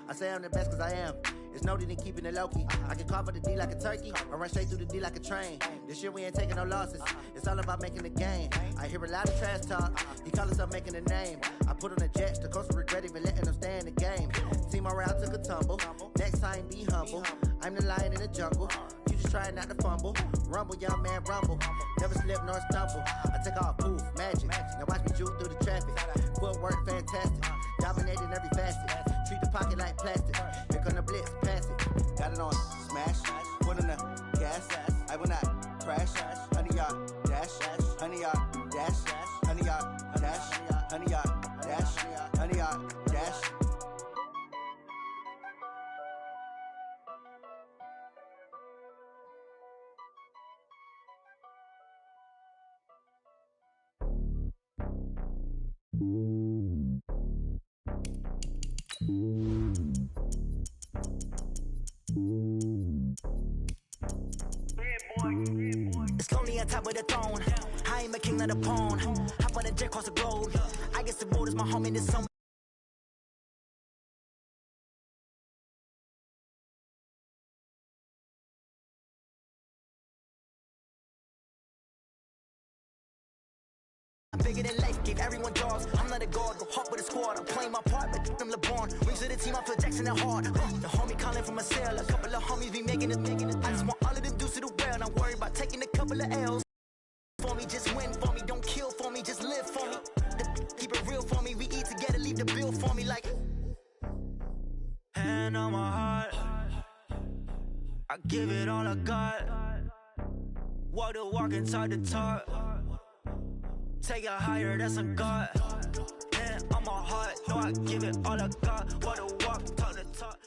I say I'm the best cause I am. It's no need in keeping it low-key. I can carve up the D like a turkey or run straight through the D like a train. This year we ain't taking no losses. It's all about making the game. I hear a lot of trash talk. He call himself making a name. I put on the Jets. The coach will regret even letting them stay in the game. Team around took a tumble. Next time be humble. I'm the lion in the jungle. You just trying not to fumble. Rumble, young man, rumble. Never slip nor stumble. I take off, poof, magic. Now watch me juke through the traffic. Footwork fantastic. Dominating every facet. Treat the pocket like plastic. Here come the blitz, pass it. Got it on smash. Put in the gas. I will not crash. 100-yard dash. 100-yard dash. 100-yard dash. 100-yard dash. 100-yard dash. It's lonely on top of the throne. I am a king of the pawn. Hop on a jet across the globe. I guess the road is my home in this summer. I'm bigger than life, gave everyone jobs. I'm not a god, go hop with a squad. I'm playing my part, but I'm LeBron. Wings of the team, I feel Jackson and hard. The homie calling from a cell. A couple of homies be making it. I just want all of them dudes to do well. Not worry about taking a couple of L's. For me, just win for me. Don't kill for me, just live for me. Keep it real for me. We eat together, leave the bill for me like. Hand on my heart. I give it all I got. Walk the walk and talk the talk. Take it higher, that's a God. Hand on my heart, no, I give it all I got. Walk the walk, talk the talk.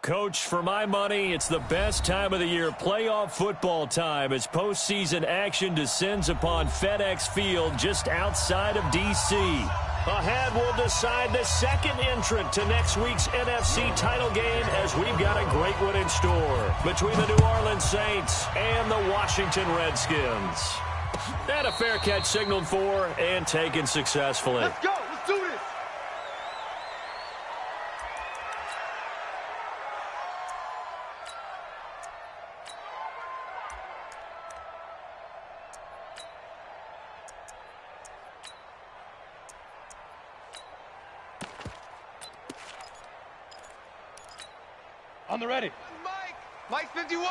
Coach, for my money, it's the best time of the year, playoff football time, as postseason action descends upon FedEx Field just outside of D.C. Ahead, we'll decide the second entrant to next week's NFC title game, as we've got a great one in store between the New Orleans Saints and the Washington Redskins. And a fair catch signaled for and taken successfully. Let's go. Let's do this. On the ready. Mike. Mike's 51.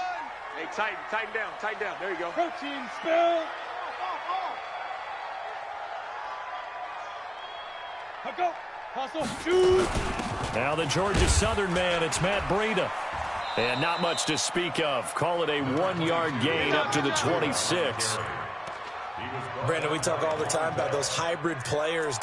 Hey, tighten down. There you go. Protein spill. Go. Hustle. Shoot. Now the Georgia Southern man, it's Matt Breida. And not much to speak of. Call it a 1-yard gain up to the 26. Brandon, we talk all the time about those hybrid players.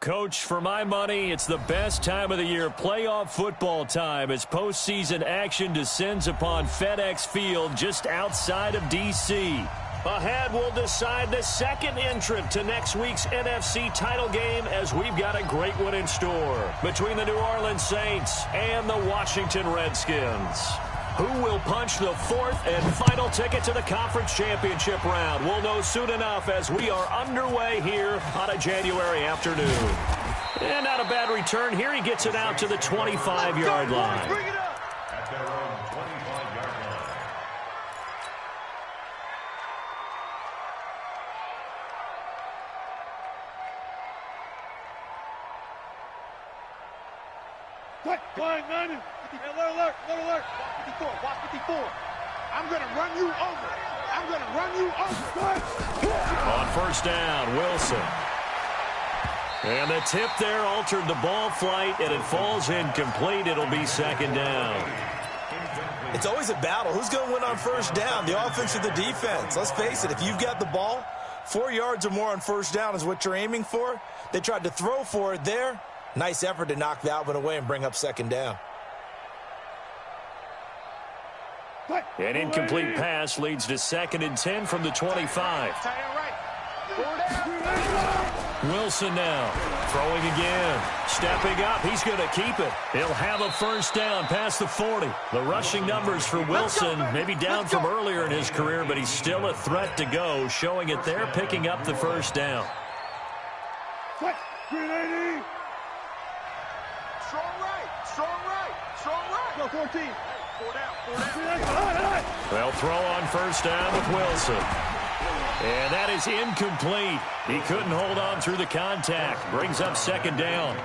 Coach, for my money, it's the best time of the year, playoff football time, as postseason action descends upon FedEx Field just outside of D.C. Ahead, we'll decide the second entrant to next week's NFC title game, as we've got a great one in store between the New Orleans Saints and the Washington Redskins. Who will punch the fourth and final ticket to the conference championship round? We'll know soon enough as we are underway here on a January afternoon. And not a bad return here. He gets it out to the 25-yard line. Bring it up. At their own 25-yard line. Flying 90. Alert. Watch 54. I'm going to run you over. On first down, Wilson. And the tip there altered the ball flight, and it falls incomplete. It'll be second down. It's always a battle. Who's going to win on first down, the offense or the defense? Let's face it, if you've got the ball, 4 yards or more on first down is what you're aiming for. They tried to throw for it there. Nice effort to knock that one away and bring up second down. An incomplete pass leads to 2nd and 10 from the 25. Wilson now throwing again, stepping up. He's going to keep it. He'll have a first down past the 40. The rushing numbers for Wilson maybe down from earlier in his career, but he's still a threat to go, showing it there, picking up the first down. Strong right. Go 14. Four down. They'll throw on first down with Wilson. And that is incomplete. He couldn't hold on through the contact. Brings up second down.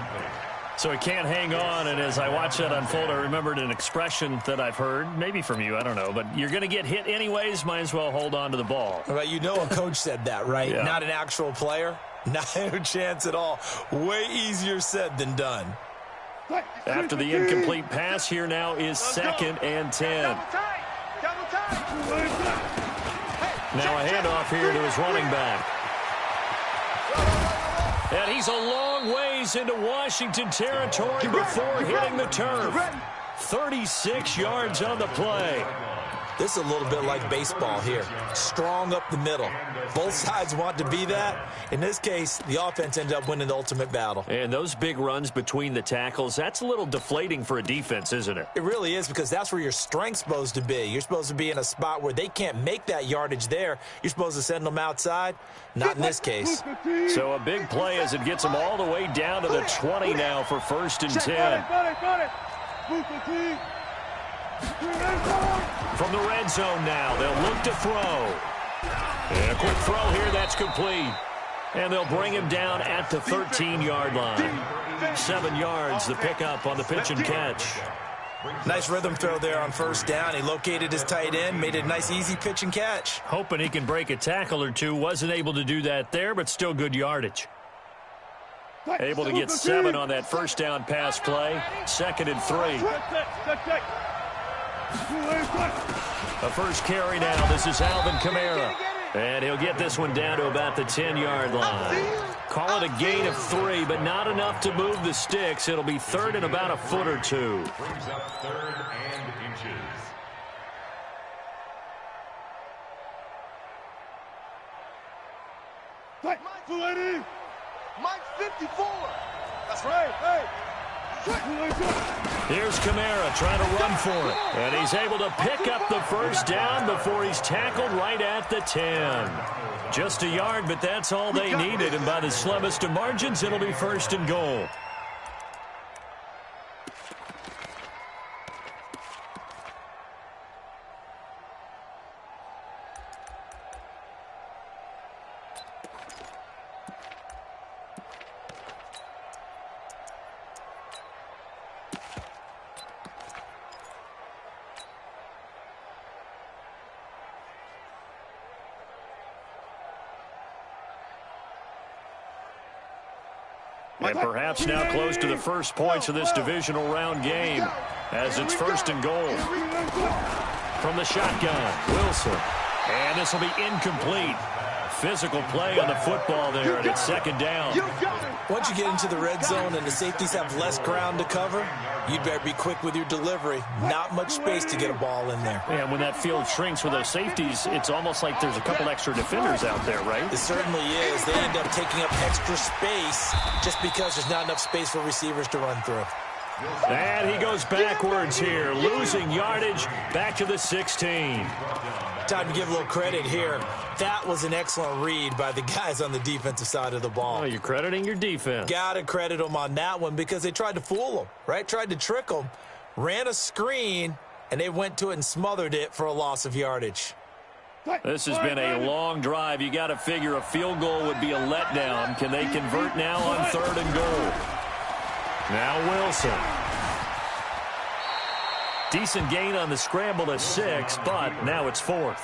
So he can't hang on, and as I watch that unfold, I remembered an expression that I've heard, maybe from you, I don't know, but you're going to get hit anyways, might as well hold on to the ball. Well, you know a coach said that, right? Yeah. Not an actual player. Not a chance at all. Way easier said than done. After the incomplete pass, here now is 2nd and 10. Double tight. Now a handoff here to his running back. And he's a long ways into Washington territory before hitting the turf. 36 yards on the play. This is a little bit like baseball here. Strong up the middle. Both sides want to be that. In this case, the offense ended up winning the ultimate battle. And those big runs between the tackles, that's a little deflating for a defense, isn't it? It really is, because that's where your strength's supposed to be. You're supposed to be in a spot where they can't make that yardage there. You're supposed to send them outside. Not in this case. So a big play as it gets them all the way down to the 20 now for 1st and 10. From the red zone now, they'll look to throw. And a quick throw here, that's complete. And they'll bring him down at the 13-yard line. 7 yards, the pickup on the pitch and catch. Nice rhythm throw there on first down. He located his tight end, made it a nice, easy pitch and catch. Hoping he can break a tackle or two. Wasn't able to do that there, but still good yardage. Able to get 7 on that first down pass play. 2nd and 3. The first carry now. This is Alvin Kamara. And he'll get this one down to about the 10-yard line. Call it a gain of 3, but not enough to move the sticks. It'll be 3rd and about a foot or 2. Brings up 3rd and inches. Mike 54. That's right. Hey. Here's Kamara trying to run for it. And he's able to pick up the first down before he's tackled right at the 10. Just a yard, but that's all they needed. And by the slimmest of margins, it'll be 1st and goal. And perhaps now close to the first points of this divisional round game as it's 1st and goal. From the shotgun, Wilson. And this will be incomplete. physical play on the football there, and it's second down. Once you get into the red zone and the safeties have less ground to cover, you'd better be quick with your delivery. Not much space to get a ball in there. Yeah, when that field shrinks with those safeties, it's almost like there's a couple extra defenders out there, right? It certainly is. They end up taking up extra space just because there's not enough space for receivers to run through. And he goes backwards here, losing yardage back to the 16. Time to give a little credit here. That was an excellent read by the guys on the defensive side of the ball. Oh, you're crediting your defense. Got to credit them on that one because they tried to fool them, right? Tried to trick them, ran a screen, and they went to it and smothered it for a loss of yardage. This has been a long drive. You got to figure a field goal would be a letdown. Can they convert now on 3rd and goal? Now Wilson. Decent gain on the scramble to 6, but now it's 4th.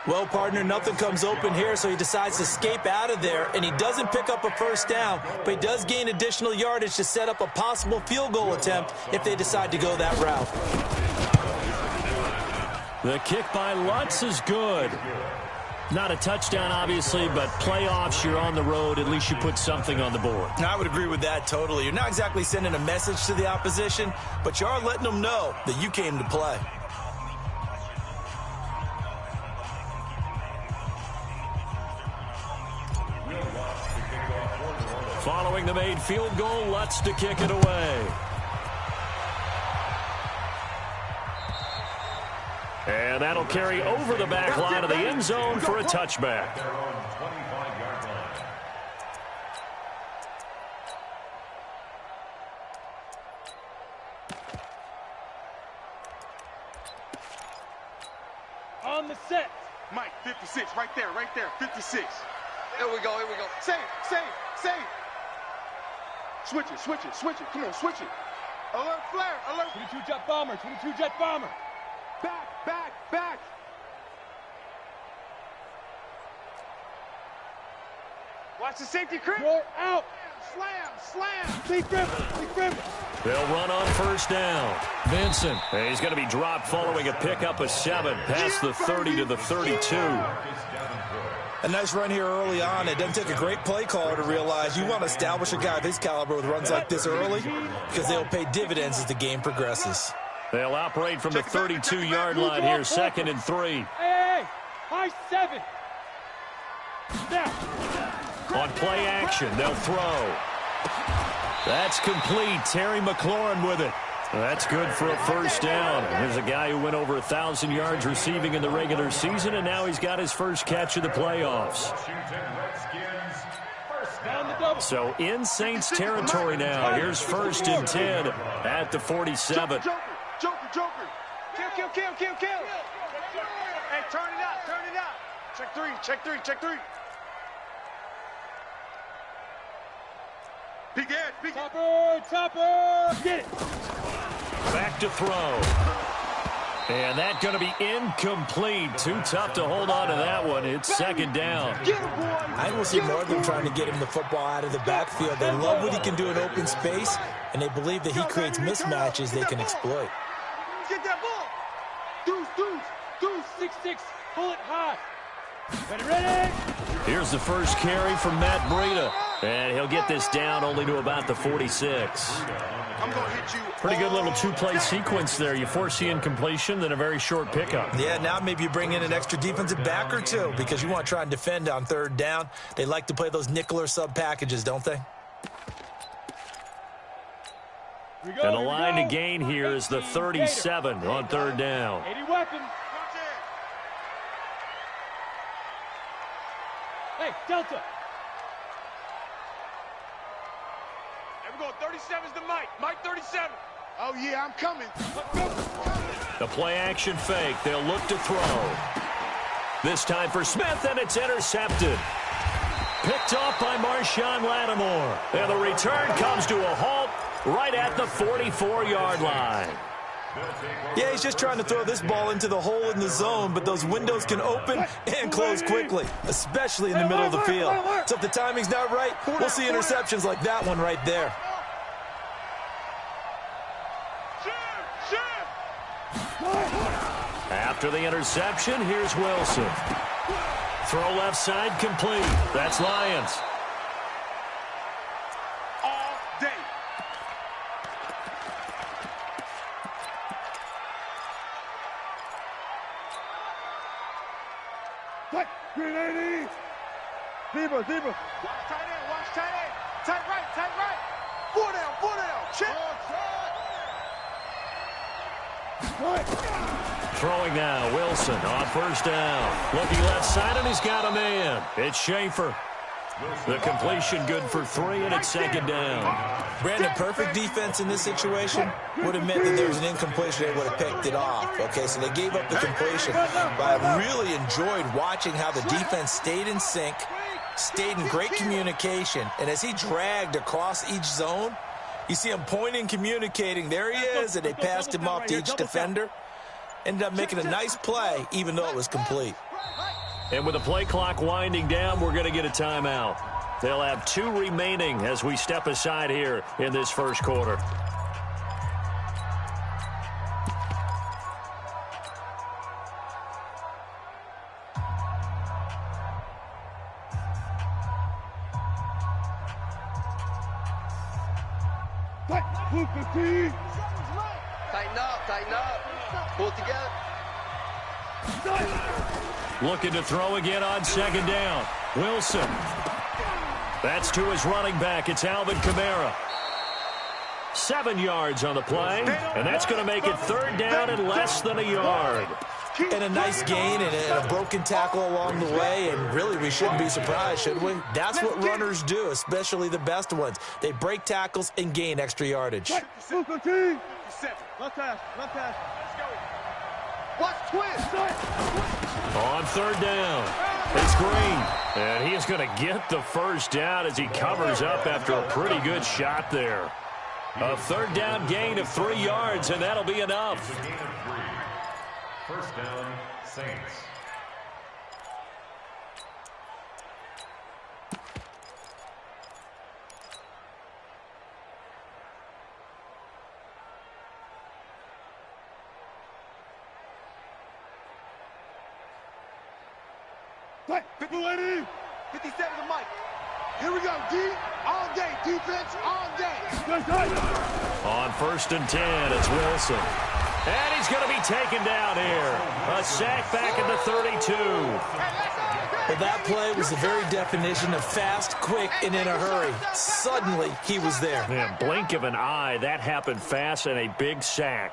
Well, partner, nothing comes open here, so he decides to escape out of there, and he doesn't pick up a first down, but he does gain additional yardage to set up a possible field goal attempt if they decide to go that route. The kick by Lutz is good. Not a touchdown, obviously, but playoffs, you're on the road. At least you put something on the board. I would agree with that totally. You're not exactly sending a message to the opposition, but you are letting them know that you came to play. Following the made field goal, Lutz to kick it away. And that'll carry over the back line of the end zone for a touchback. On the set. Mike, 56, right there, 56. Here we go. Save. Switch it. Come on, switch it. Alert, flare, alert. 22 jet bomber. Back. Watch the safety creep. You're out. Slam. Big rim. They'll run on first down. Vincent. He's going to be dropped following a pickup of 7 past the 30 to the 32. A nice run here early on. It doesn't take a great play caller to realize you want to establish a guy of his caliber with runs like this early because they'll pay dividends as the game progresses. They'll operate from the 32-yard line here, 2nd and 3. Hey, high 7. Now. On play action, they'll throw. That's complete. Terry McLaurin with it. That's good for a first down. Here's a guy who went over 1,000 yards receiving in the regular season, and now he's got his first catch of the playoffs. So in Saints territory now. Here's 1st and 10 at the 47. Joker. Kill. Hey, turn it out. Check 3. Big head. Topper. Get it. Back to throw. And that's going to be incomplete. Too tough to hold on to that one. It's 2nd down. I will see more of them trying to get him the football out of the backfield. They love what he can do in open space, and they believe that he creates mismatches they can exploit. Get that ball. Deuce. 6-6. Pull it high. Ready. Here's the first carry from Matt Breida. And he'll get this down only to about the 46. I'm going to hit you. Pretty good little 2-play sequence there. You force the incompletion, then a very short pickup. Yeah, now maybe you bring in an extra defensive back or two because you want to try and defend on 3rd down. They like to play those nickel or sub packages, don't they? And the line to gain here is the 37 on 3rd down. 80 weapons. Hey, Delta. There we go. 37's the Mike. Mike 37. Oh, yeah, I'm coming. The play action fake. They'll look to throw. This time for Smith, and it's intercepted. Picked off by Marshawn Lattimore. And the return comes to a halt right at the 44-yard line. Yeah, he's just trying to throw this ball into the hole in the zone, but those windows can open and close quickly, especially in the middle of the field. So if the timing's not right, we'll see interceptions like that one right there. After the interception, here's Wilson. Throw left side complete. That's Lions. All day. Tight, 380. Zebra. Watch tight end. Tight right. 4 down. Check. Throwing now, Wilson on first down. Looking left side, and he's got a man. It's Schaefer. The completion good for 3, and it's second down. Brandon, perfect defense in this situation would have meant that there was an incompletion. They would have picked it off. Okay, so they gave up the completion. But I really enjoyed watching how the defense stayed in sync, stayed in great communication, and as he dragged across each zone, you see him pointing, communicating. There he is, and they passed him off to each defender. Ended up making a nice play, even though it was complete. And with the play clock winding down, we're going to get a timeout. They'll have 2 remaining as we step aside here in this first quarter. Tighten up. Pull it together. Looking to throw again on second down. Wilson. That's to his running back. It's Alvin Kamara. 7 yards on the play, and that's going to make it third down and less than a yard. And a nice gain and a broken tackle along the way, and really we shouldn't be surprised, should we? That's what runners do, especially the best ones. They break tackles and gain extra yardage. Left pass. Let's go. Watch twist. On third down, it's Green, and he is going to get the first down as he covers up after a pretty good shot there. A third down gain of 3 yards, and that'll be enough. First down, Saints. Tight, 50-80. 57 to Mike. Here we go, D. All day. Defense all day. On first and 10, it's Wilson. And he's going to be taken down here. A sack back at the 32. Well, that play was the very definition of fast, quick, and in a hurry. Suddenly, he was there. Man, blink of an eye, that happened fast and a big sack.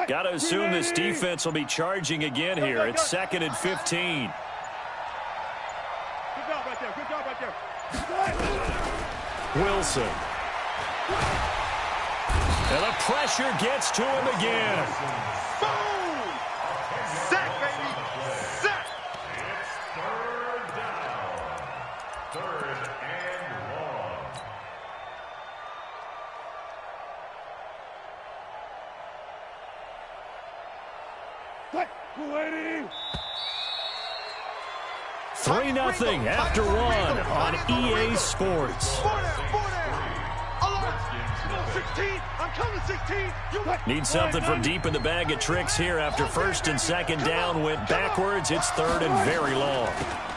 Got to assume this defense will be charging again here. It's second and 15. Good job right there. Wilson. And the pressure gets to him again. Boom! Sack, baby! Sack! It's third down. Third and long. Tight, 280. 3-0 after 1 on EA Sports. 4 down. Alert. 16. I'm coming 16. Need something from deep in the bag of tricks here after first and second down went backwards. It's third and very long.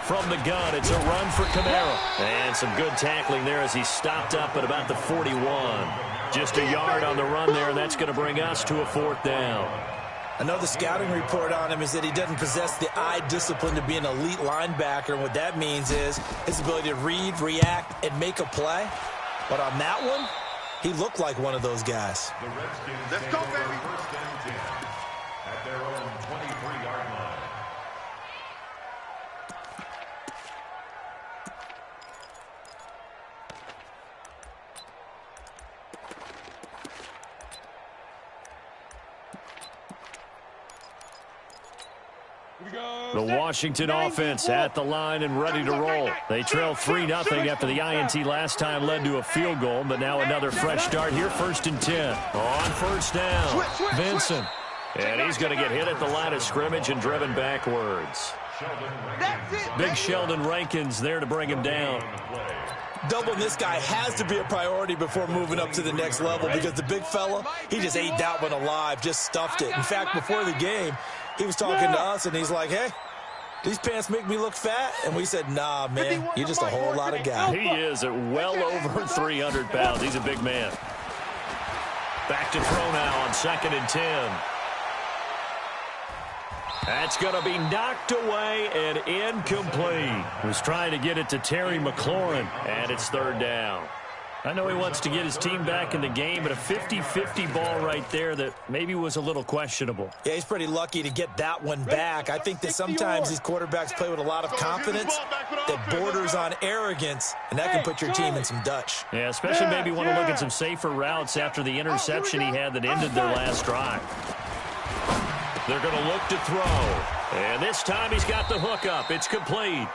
From the gun, it's a run for Kamara. And some good tackling there as he stopped up at about the 41. Just a yard on the run there, and that's going to bring us to a fourth down. I know the scouting report on him is that he doesn't possess the eye discipline to be an elite linebacker. And what that means is his ability to read, react, and make a play. But on that one, he looked like one of those guys. The Redskins Let's take go, over baby. first and 10 at their own 23-yard line. Here we go. The Washington offense at the line and ready to roll. They trail 3-0 after the INT last time led to a field goal, but now another fresh start here, 1st and 10. On first down, Vincent. And he's going to get hit at the line of scrimmage and driven backwards. Big Sheldon Rankins there to bring him down. Doubling this guy has to be a priority before moving up to the next level because the big fella, he just ate that one alive, just stuffed it. In fact, before the game, he was talking to us, and he's like, hey, these pants make me look fat. And we said, nah, man, you're just a whole lot of guy. He is at well over 300 pounds. He's a big man. Back to throw now on 2nd and 10. That's going to be knocked away and incomplete. Was trying to get it to Terry McLaurin, and it's 3rd down. I know he wants to get his team back in the game, but a 50-50 ball right there that maybe was a little questionable. Yeah, he's pretty lucky to get that one back. I think that sometimes these quarterbacks play with a lot of confidence that borders on arrogance, and that can put your team in some Dutch. Yeah, especially maybe want to look at some safer routes after the interception he had that ended their last drive. They're going to look to throw. And this time he's got the hook up. It's complete.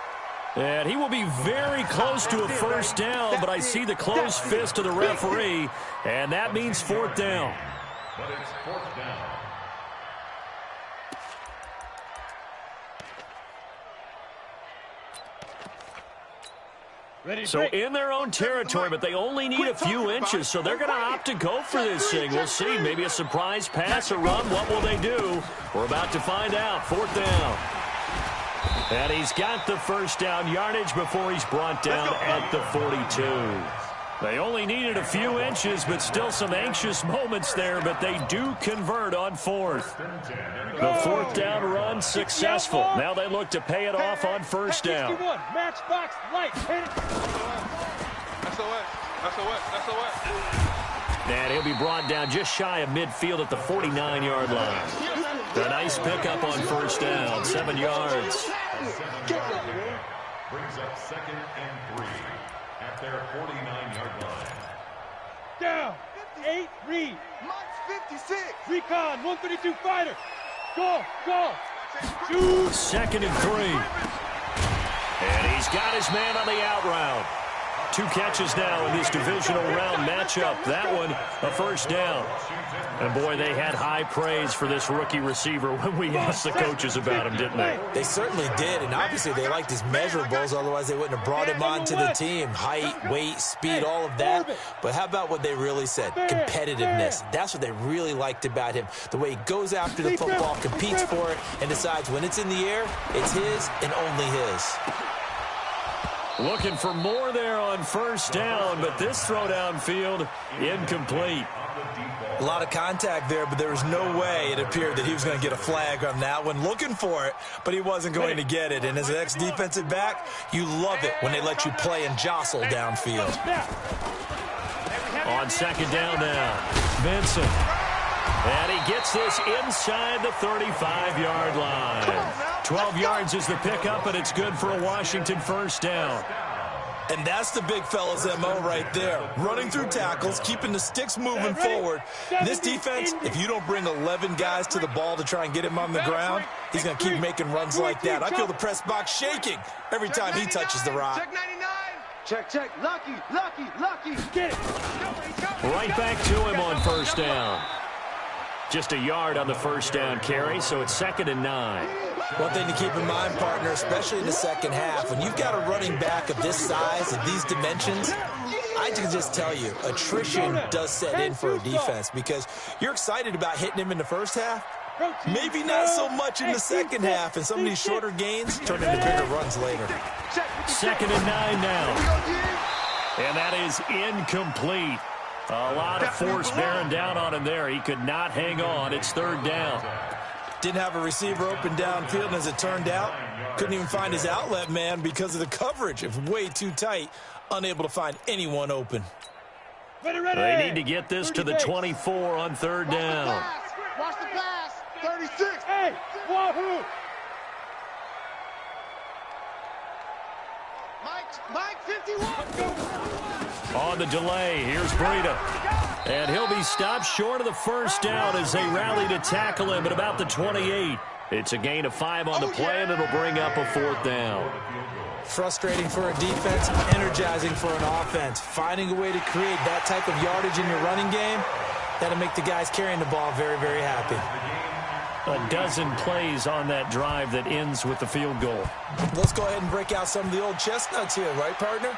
And he will be very close to a first down, but I see the closed fist of the referee, and that means 4th down. But it's 4th down. So in their own territory, but they only need a few inches, so they're going to opt to go for this thing. We'll see. Maybe a surprise pass or run. What will they do? We're about to find out. 4th down. And he's got the first down yardage before he's brought down at the 42. They only needed a few inches, but still some anxious moments there, but they do convert on 4th. The 4th down run successful. Now they look to pay it off on first down. Matchbox light. That's And he'll be brought down just shy of midfield at the 49-yard line. A nice pickup on first down, 7 yards. Brings up 2nd and 3 at their 49-yard line. Down. 8 read. Mike's 56. Recon 132 fighter. Go. 2nd and 3. And he's got his man on the out route. 2 catches now in this divisional round matchup. That one, a first down. And, boy, they had high praise for this rookie receiver when we asked the coaches about him, didn't they? They certainly did, and obviously they liked his measurables. Otherwise, they wouldn't have brought him onto the team. Height, weight, speed, all of that. But how about what they really said? Competitiveness. That's what they really liked about him. The way he goes after the football, competes for it, and decides when it's in the air, it's his and only his. Looking for more there on first down, but this throw downfield, incomplete. A lot of contact there, but there was no way it appeared that he was going to get a flag on that one. Looking for it, but he wasn't going to get it. And as an ex-defensive back, you love it when they let you play and jostle downfield. On 2nd down now, Vincent. And he gets this inside the 35-yard line. 12 yards is the pickup, and it's good for a Washington first down. And that's the big fella's MO right there. Running through tackles, keeping the sticks moving forward. This defense, if you don't bring 11 guys to the ball to try and get him on the ground, he's going to keep making runs like that. I feel the press box shaking every time he touches the rock. Check 99. Check. Lucky. Get it. Right back to him on first down. Just a yard on the first down carry, so it's 2nd and 9. One thing to keep in mind, partner, especially in the second half, when you've got a running back of this size, of these dimensions, I can just tell you, attrition does set in for a defense because you're excited about hitting him in the first half. Maybe not so much in the second half, and some of these shorter gains turn into bigger runs later. 2nd and 9 now. And that is incomplete. A lot of force bearing down on him there. He could not hang on. It's 3rd down. Didn't have a receiver open downfield, and as it turned out, couldn't even find his outlet man because of the coverage. It was way too tight, unable to find anyone open. They need to get this to the 24 on 3rd down. Watch the pass. 36. Hey, wahoo. Mike 51. On the delay, here's Breida. And he'll be stopped short of the first down as they rally to tackle him at about the 28. It's a gain of 5 on the play, and it'll bring up a 4th down. Frustrating for a defense, energizing for an offense. Finding a way to create that type of yardage in your running game, that'll make the guys carrying the ball very, very happy. A dozen plays on that drive that ends with the field goal. Let's go ahead and break out some of the old chestnuts here, right, partner?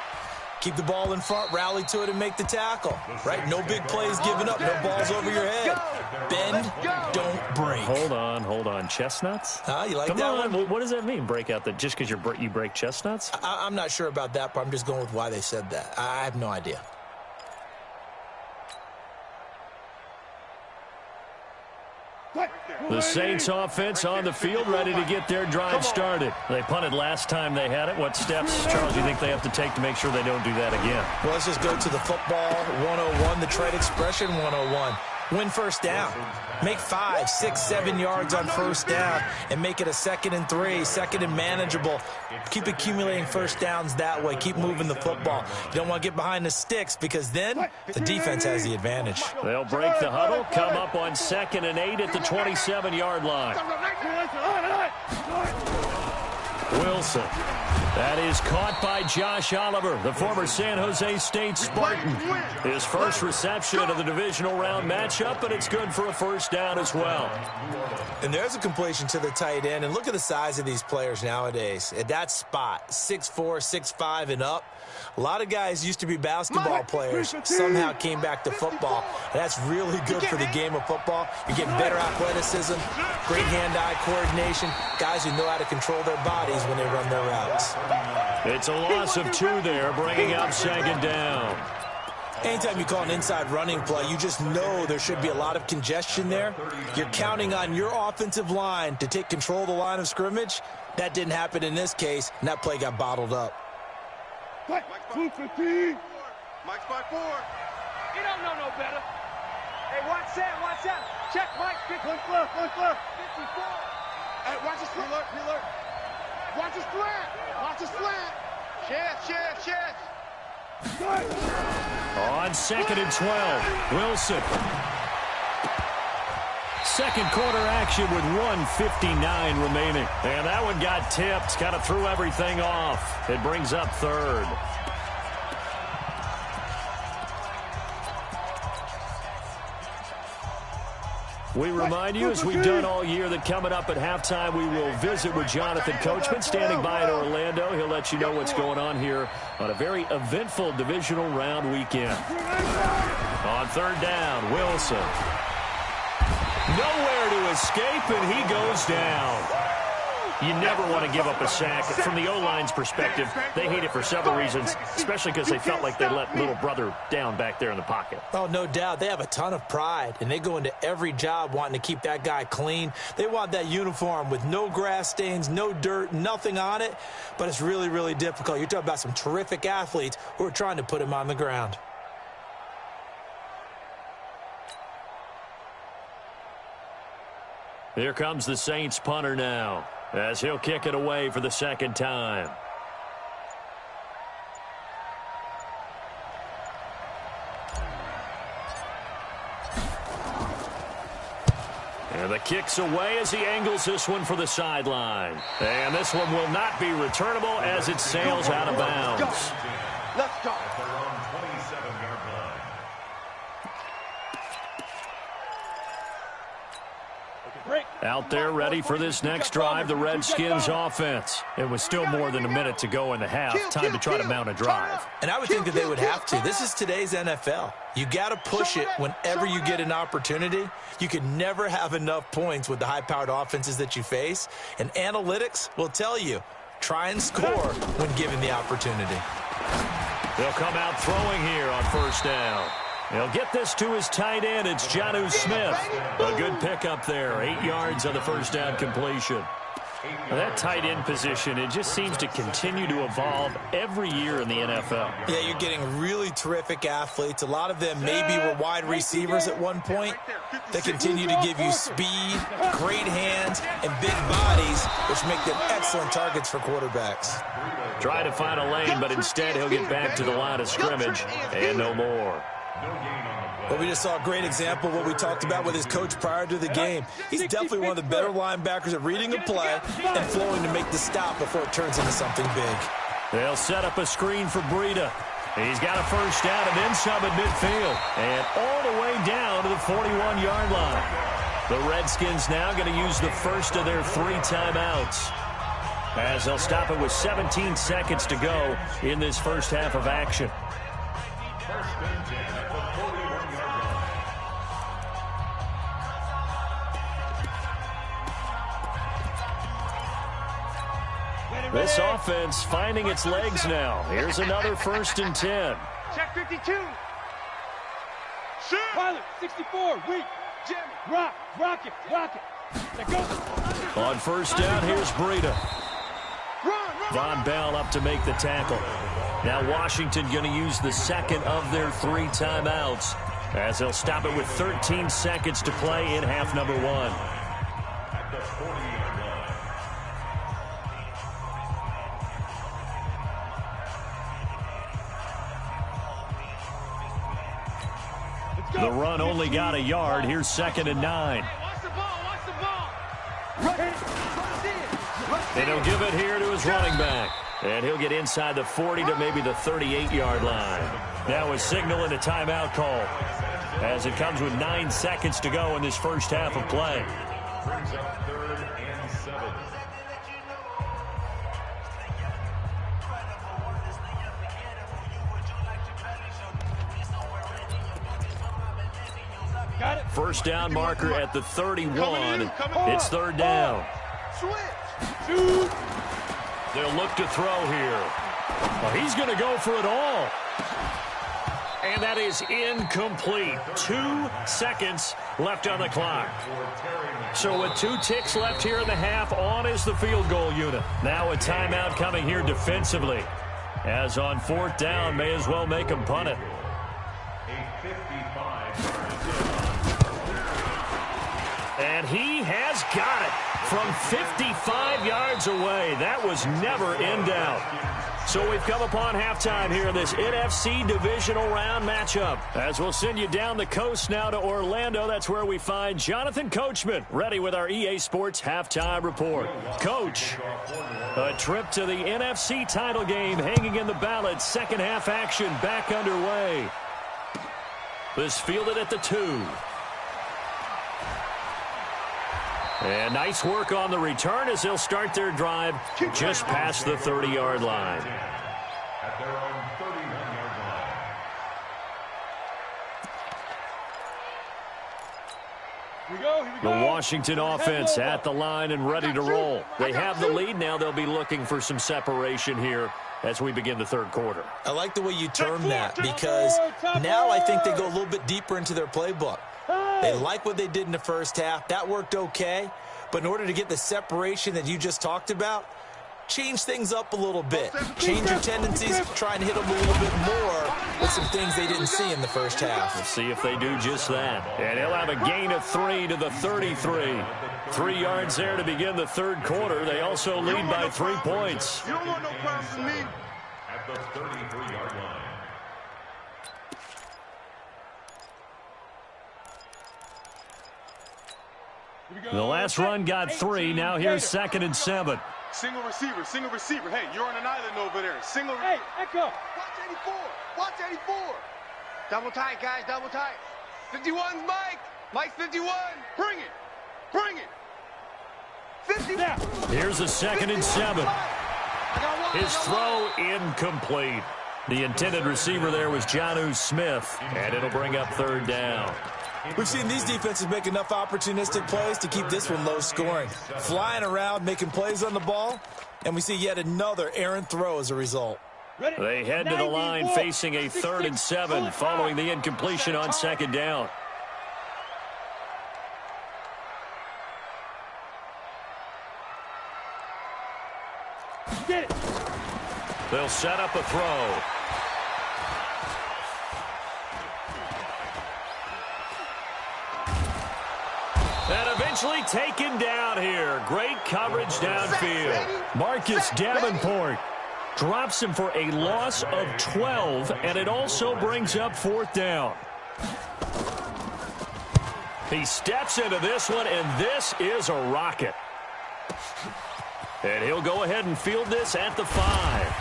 Keep the ball in front, rally to it, and make the tackle, right? No big plays given up, no balls over your head. Bend, don't break. Hold on. Chestnuts? You like Come that on. one? What does that mean, break out just because you break chestnuts? I'm not sure about that, but I'm just going with why they said that. I have no idea. The Saints offense on the field, ready to get their drive started. They punted last time they had it. What steps, Charles, do you think they have to take to make sure they don't do that again? Well, let's just go to the football 101, the trade expression 101. Win first down. Make 5, 6, 7 yards on first down and make it a 2nd and 3, 2nd and manageable. Keep accumulating first downs that way. Keep moving the football. You don't want to get behind the sticks because then the defense has the advantage. They'll break the huddle, come up on 2nd and 8 at the 27-yard line. Wilson. That is caught by Josh Oliver, the former San Jose State Spartan. His first reception of the divisional round matchup, but it's good for a first down as well. And there's a completion to the tight end. And look at the size of these players nowadays. At that spot, 6'4", 6'5", and up. A lot of guys used to be basketball players, somehow came back to football. And that's really good for the game of football. You get better athleticism, great hand-eye coordination, guys who know how to control their bodies when they run their routes. It's a loss of 2 there, bringing up 2nd down. Anytime you call an inside running play, you just know there should be a lot of congestion there. You're counting on your offensive line to take control of the line of scrimmage. That didn't happen in this case, and that play got bottled up. Mike's by 4. You don't know no better. Hey, watch Sam. Check Mike. 54. Hey, watch his slant. Watch his slant. Chance. On 2nd and 12, Wilson. Second quarter action with 1:59 remaining. And that one got tipped, kind of threw everything off. It brings up 3rd. We remind you, as we've done all year, that coming up at halftime, we will visit with Jonathan Coachman, standing by in Orlando. He'll let you know what's going on here on a very eventful divisional round weekend. On 3rd down, Wilson. Nowhere to escape, and he goes down. You never want to give up a sack. From the O-line's perspective, they hate it for several reasons, especially because they felt like they let little brother down back there in the pocket. Oh, no doubt. They have a ton of pride, and they go into every job wanting to keep that guy clean. They want that uniform with no grass stains, no dirt, nothing on it, but it's really, really difficult. You're talking about some terrific athletes who are trying to put him on the ground. Here comes the Saints punter now, as he'll kick it away for the 2nd time. And the kick's away as he angles this one for the sideline. And this one will not be returnable as it sails out of bounds. Let's go. Out there ready for this next drive, the Redskins offense. It was still more than a minute to go in the half. Time to try to mount a drive. And I would think that they would have to. This is today's NFL. You got to push it whenever you get an opportunity. You can never have enough points with the high-powered offenses that you face. And analytics will tell you, try and score when given the opportunity. They'll come out throwing here on 1st down. He'll get this to his tight end. It's Jonnu Smith. A good pickup there. 8 yards on the 1st down completion. Now that tight end position, it just seems to continue to evolve every year in the NFL. Yeah, you're getting really terrific athletes. A lot of them maybe were wide receivers at one point. They continue to give you speed, great hands, and big bodies, which make them excellent targets for quarterbacks. Try to find a lane, but instead he'll get back to the line of scrimmage and no more. Well, we just saw a great example of what we talked about with his coach prior to the game. He's definitely one of the better linebackers at reading a play and flowing to make the stop before it turns into something big. They'll set up a screen for Breida. He's got a first down and then some at midfield. And all the way down to the 41-yard line. The Redskins now going to use the first of their 3 timeouts, as they'll stop it with 17 seconds to go in this first half of action. This offense finding its legs now. Here's another 1st and 10. Check 52. Shoot. Pilot, 64, weak. Jimmy, rock it. Let go. On 1st down, here's Breida. Run. Von Bell up to make the tackle. Now Washington going to use the second of their 3 timeouts, as they'll stop it with 13 seconds to play in half number 1. The run only got a yard. Here's 2nd and 9. Watch the ball. And he'll give it here to his running back. And he'll get inside the 40 to maybe the 38-yard line. Now a signal and a timeout call, as it comes with 9 seconds to go in this first half of play. Brings up 3rd and 7. Got it. First down marker at the 31. It's 3rd down. Shoot. They'll look to throw here. Well, he's going to go for it all. And that is incomplete. 2 seconds left on the clock. So with 2 ticks left here in the half, on is the field goal unit. Now a timeout coming here defensively, as on 4th down, may as well make him punt it. And he has got it from 55 yards away. That was never in doubt. So we've come upon halftime here in this NFC divisional round matchup, as we'll send you down the coast now to Orlando. That's where we find Jonathan Coachman, ready with our EA Sports halftime report. Coach, a trip to the NFC title game hanging in the balance. Second half action back underway. This fielded at the 2. And nice work on the return as they'll start their drive just past the 30-yard line. At their own 31-yard line. Here we go. The Washington offense at the line and ready to roll. They have the lead now. They'll be looking for some separation here as we begin the 3rd quarter. I like the way you term that, because now I think they go a little bit deeper into their playbook. They like what they did in the first half. That worked okay. But in order to get the separation that you just talked about, change things up a little bit. Change your tendencies, try and hit them a little bit more with some things they didn't see in the first half. We'll see if they do just that. And he'll have a gain of 3 to the 33. 3 yards there to begin the 3rd quarter. They also lead by 3 points. You don't want no problems with me. At the 33-yard line. The last run got 3. Now here's 2nd and 7. Single receiver. Hey, you're on an island over there. Hey, Echo. Watch 84. Double tight, guys, double tight. 51's Mike. Mike's 51. Bring it. 50. Here's a 2nd and 7. His throw incomplete. The intended receiver there was Jonnu Smith, and it'll bring up 3rd down. We've seen these defenses make enough opportunistic plays to keep this one low scoring. Flying around, making plays on the ball, and we see yet another errant throw as a result. They head to the line facing a 3rd and 7 following the incompletion on 2nd down. Get it. They'll set up a throw. And eventually taken down here. Great coverage downfield. Marcus Davenport drops him for a loss of 12, and it also brings up 4th down. He steps into this one, and this is a rocket. And he'll go ahead and field this at the 5.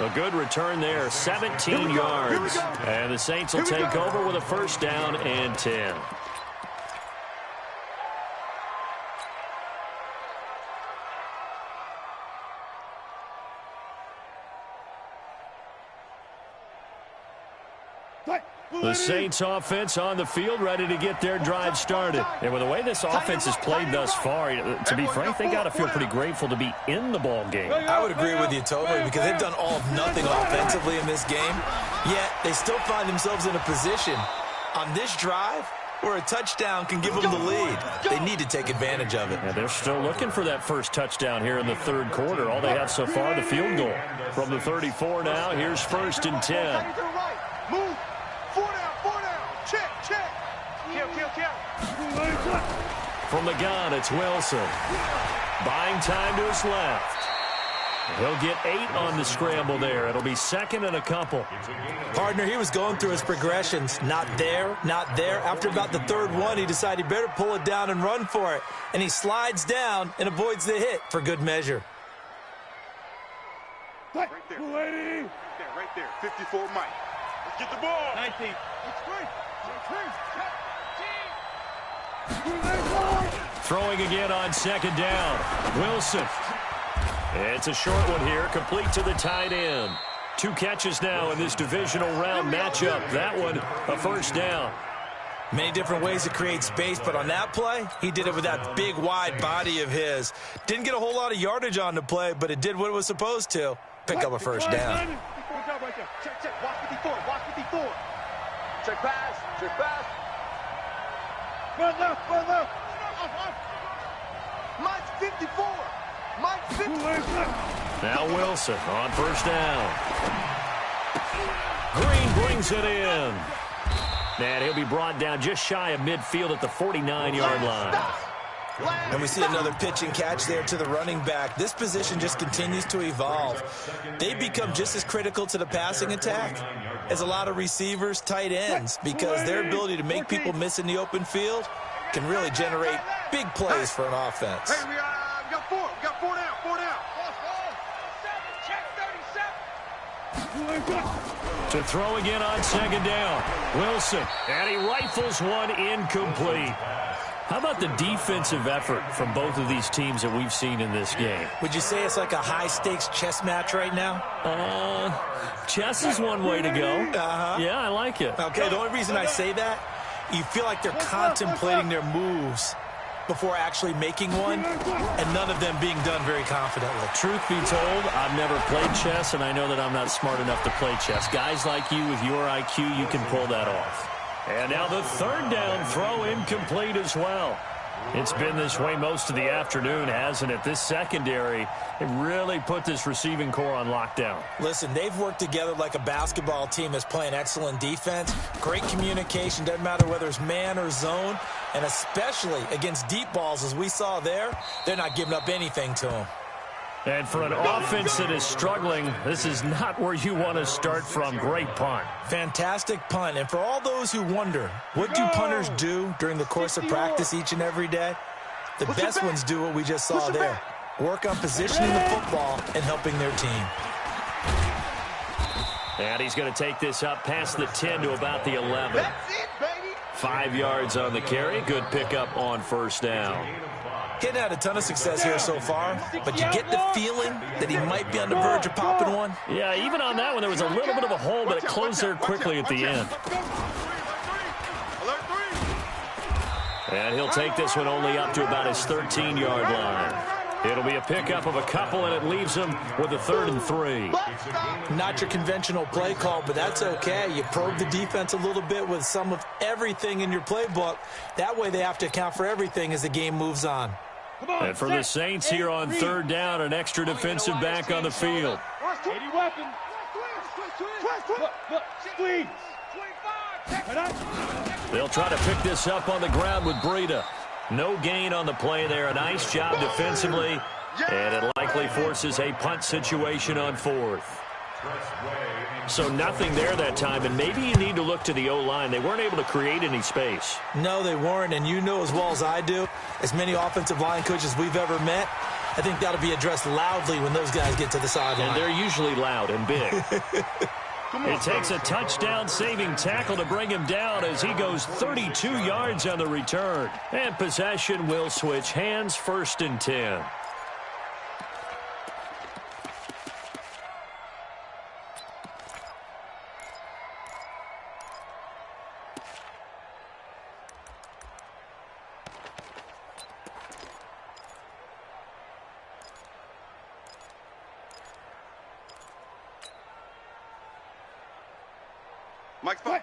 A good return there, 17 yards. And the Saints will take over with a first down and 10. The Saints offense on the field, ready to get their drive started. And with the way this offense has played thus far, to be frank, they got to feel pretty grateful to be in the ball game. I would agree with you totally, because they've done all of nothing offensively in this game, yet they still find themselves in a position on this drive where a touchdown can give them the lead. They need to take advantage of it. And they're still looking for that first touchdown here in the third quarter. All they have so far, the field goal. From the 34 now, here's 1st and 10. Move. 4 down. Check. Kill. From the gun, it's Wilson. Buying time to his left. He'll get 8 on the scramble there. It'll be 2nd and a couple. Partner, he was going through his progressions. Not there. After about the 3rd one, he decided he better pull it down and run for it. And he slides down and avoids the hit for good measure. Right there. 54 Mike. Let's get the ball. 19. Throwing again on 2nd down. Wilson. It's a short one here, complete to the tight end. 2 catches now in this divisional round matchup. That one, a first down. Many different ways to create space, but on that play, he did it with that big, wide body of his. Didn't get a whole lot of yardage on the play, but it did what it was supposed to. Pick up a first down. Check. Watch 54. Check pass. Run left. Mike's 54. Now Wilson on first down. Green brings it in. And he'll be brought down just shy of midfield at the 49-yard line. And we see another pitch and catch there to the running back. This position just continues to evolve. They become just as critical to the passing attack as a lot of receivers, tight ends, because their ability to make people miss in the open field can really generate big plays for an offense. Hey, we got 4. We got 4 down. To throw again on 2nd down. Wilson, and he rifles one incomplete. How about the defensive effort from both of these teams that we've seen in this game? Would you say it's like a high-stakes chess match right now? Chess is one way to go. Yeah, I like it. Okay, the only reason I say that, you feel like they're contemplating their moves before actually making one, and none of them being done very confidently. Truth be told, I've never played chess, and I know that I'm not smart enough to play chess. Guys like you with your IQ, you can pull that off. And now the 3rd down throw incomplete as well. It's been this way most of the afternoon, hasn't it? This secondary, it really put this receiving core on lockdown. Listen, they've worked together like a basketball team that's playing excellent defense. Great communication, doesn't matter whether it's man or zone. And especially against deep balls, as we saw there, they're not giving up anything to them. And for an offense that is struggling, this is not where you want to start from. Great punt. Fantastic punt. And for all those who wonder, what do punters do during the course of practice each and every day? The best ones do what we just saw there. Work on positioning the football and helping their team. And he's going to take this up past the 10 to about the 11. 5 yards on the carry. Good pickup on first down. He hadn't had a ton of success here so far, but you get the feeling that he might be on the verge of popping one. Yeah, even on that one, there was a little bit of a hole, but it closed there quickly at the end. And he'll take this one only up to about his 13-yard line. It'll be a pickup of a couple, and it leaves him with a 3rd and 3. Not your conventional play call, but that's okay. You probe the defense a little bit with some of everything in your playbook. That way they have to account for everything as the game moves on. And for the Saints here on 3rd down, an extra defensive back on the field. They'll try to pick this up on the ground with Breida. No gain on the play there. A nice job defensively, and it likely forces a punt situation on 4th. So nothing there that time, and maybe you need to look to the O-line. They weren't able to create any space. No, they weren't, and you know as well as I do, as many offensive line coaches we've ever met, I think that'll be addressed loudly when those guys get to the sideline. And they're usually loud and big. It takes a touchdown-saving tackle to bring him down as he goes 32 yards on the return. And possession will switch hands, 1st and 10.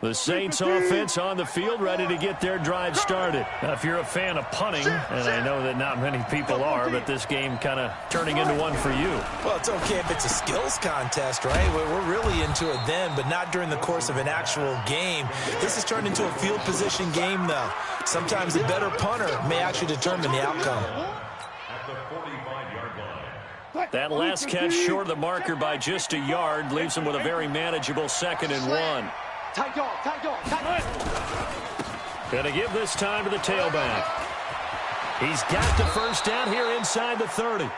The Saints offense on the field, ready to get their drive started. Now, if you're a fan of punting, and I know that not many people are, but this game kind of turning into one for you. Well, it's okay if it's a skills contest, right? We're really into it then, but not during the course of an actual game. This has turned into a field position game, though. Sometimes the better punter may actually determine the outcome. At the 45-yard line. That last catch short of the marker by just a yard leaves him with a very manageable 2nd and 1. Tight dog, tight dog, tight. Going to give this time to the tailback. He's got the 1st down here inside the 30.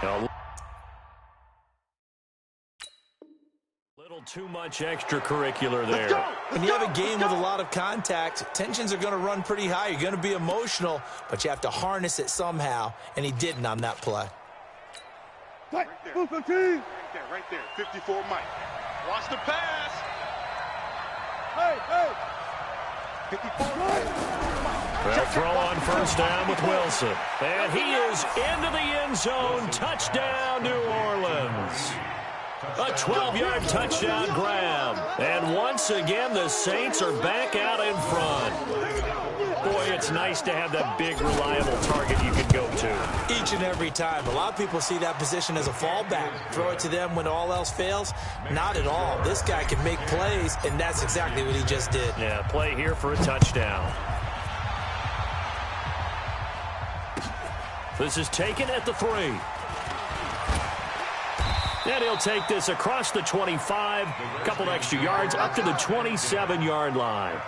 A little too much extracurricular there. When you have a game with a lot of contact, tensions are going to run pretty high. You're going to be emotional, but you have to harness it somehow, and he didn't on that play. Right there, 54 Mike. Watch the pass. Hey. 54 Mike. They'll throw on 1st down with Wilson. And he is into the end zone. Touchdown, New Orleans. A 12-yard touchdown grab. And once again, the Saints are back out in front. Boy, it's nice to have that big, reliable target you can go to. Each and every time. A lot of people see that position as a fallback. Throw it to them when all else fails. Not at all. This guy can make plays, and that's exactly what he just did. Yeah, play here for a touchdown. This is taken at the 3. And he'll take this across the 25, a couple extra yards, up to the 27-yard line.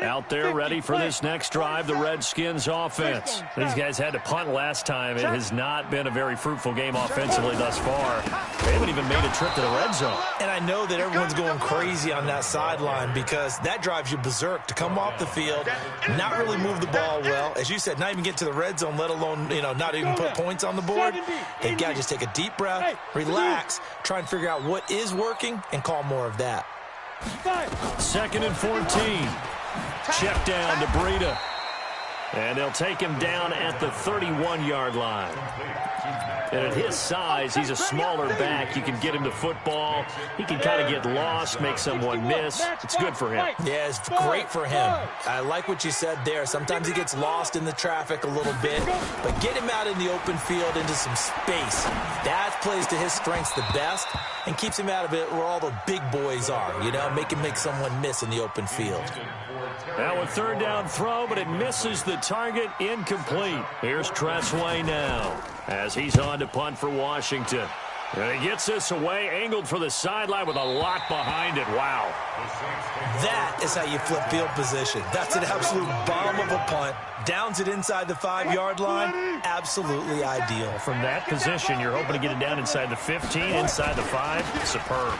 Out there ready for this next drive, the Redskins offense. These guys had to punt last time. It has not been a very fruitful game offensively thus far. They haven't even made a trip to the red zone. And I know that everyone's going crazy on that sideline because that drives you berserk to come off the field, not really move the ball well. As you said, not even get to the red zone, let alone, not even put points on the board. They've got to just take a deep breath, relax, try and figure out what is working, and call more of that. 2nd and 14. Check down to Breida. And they'll take him down at the 31-yard line. And at his size, he's a smaller back. You can get him to football. He can kind of get lost, make someone miss. It's good for him. Yeah, it's great for him. I like what you said there. Sometimes he gets lost in the traffic a little bit, but get him out in the open field into some space. That plays to his strengths the best and keeps him out of it where all the big boys are, make him make someone miss in the open field. Now a 3rd down throw, but it misses the target, incomplete. Here's Tressway now as he's on to punt for Washington. And he gets this away, angled for the sideline with a lot behind it. Wow. That is how you flip field position. That's an absolute bomb of a punt. Downs it inside the 5-yard line. Absolutely ideal. From that position, you're hoping to get it down inside the 15, inside the 5. Superb.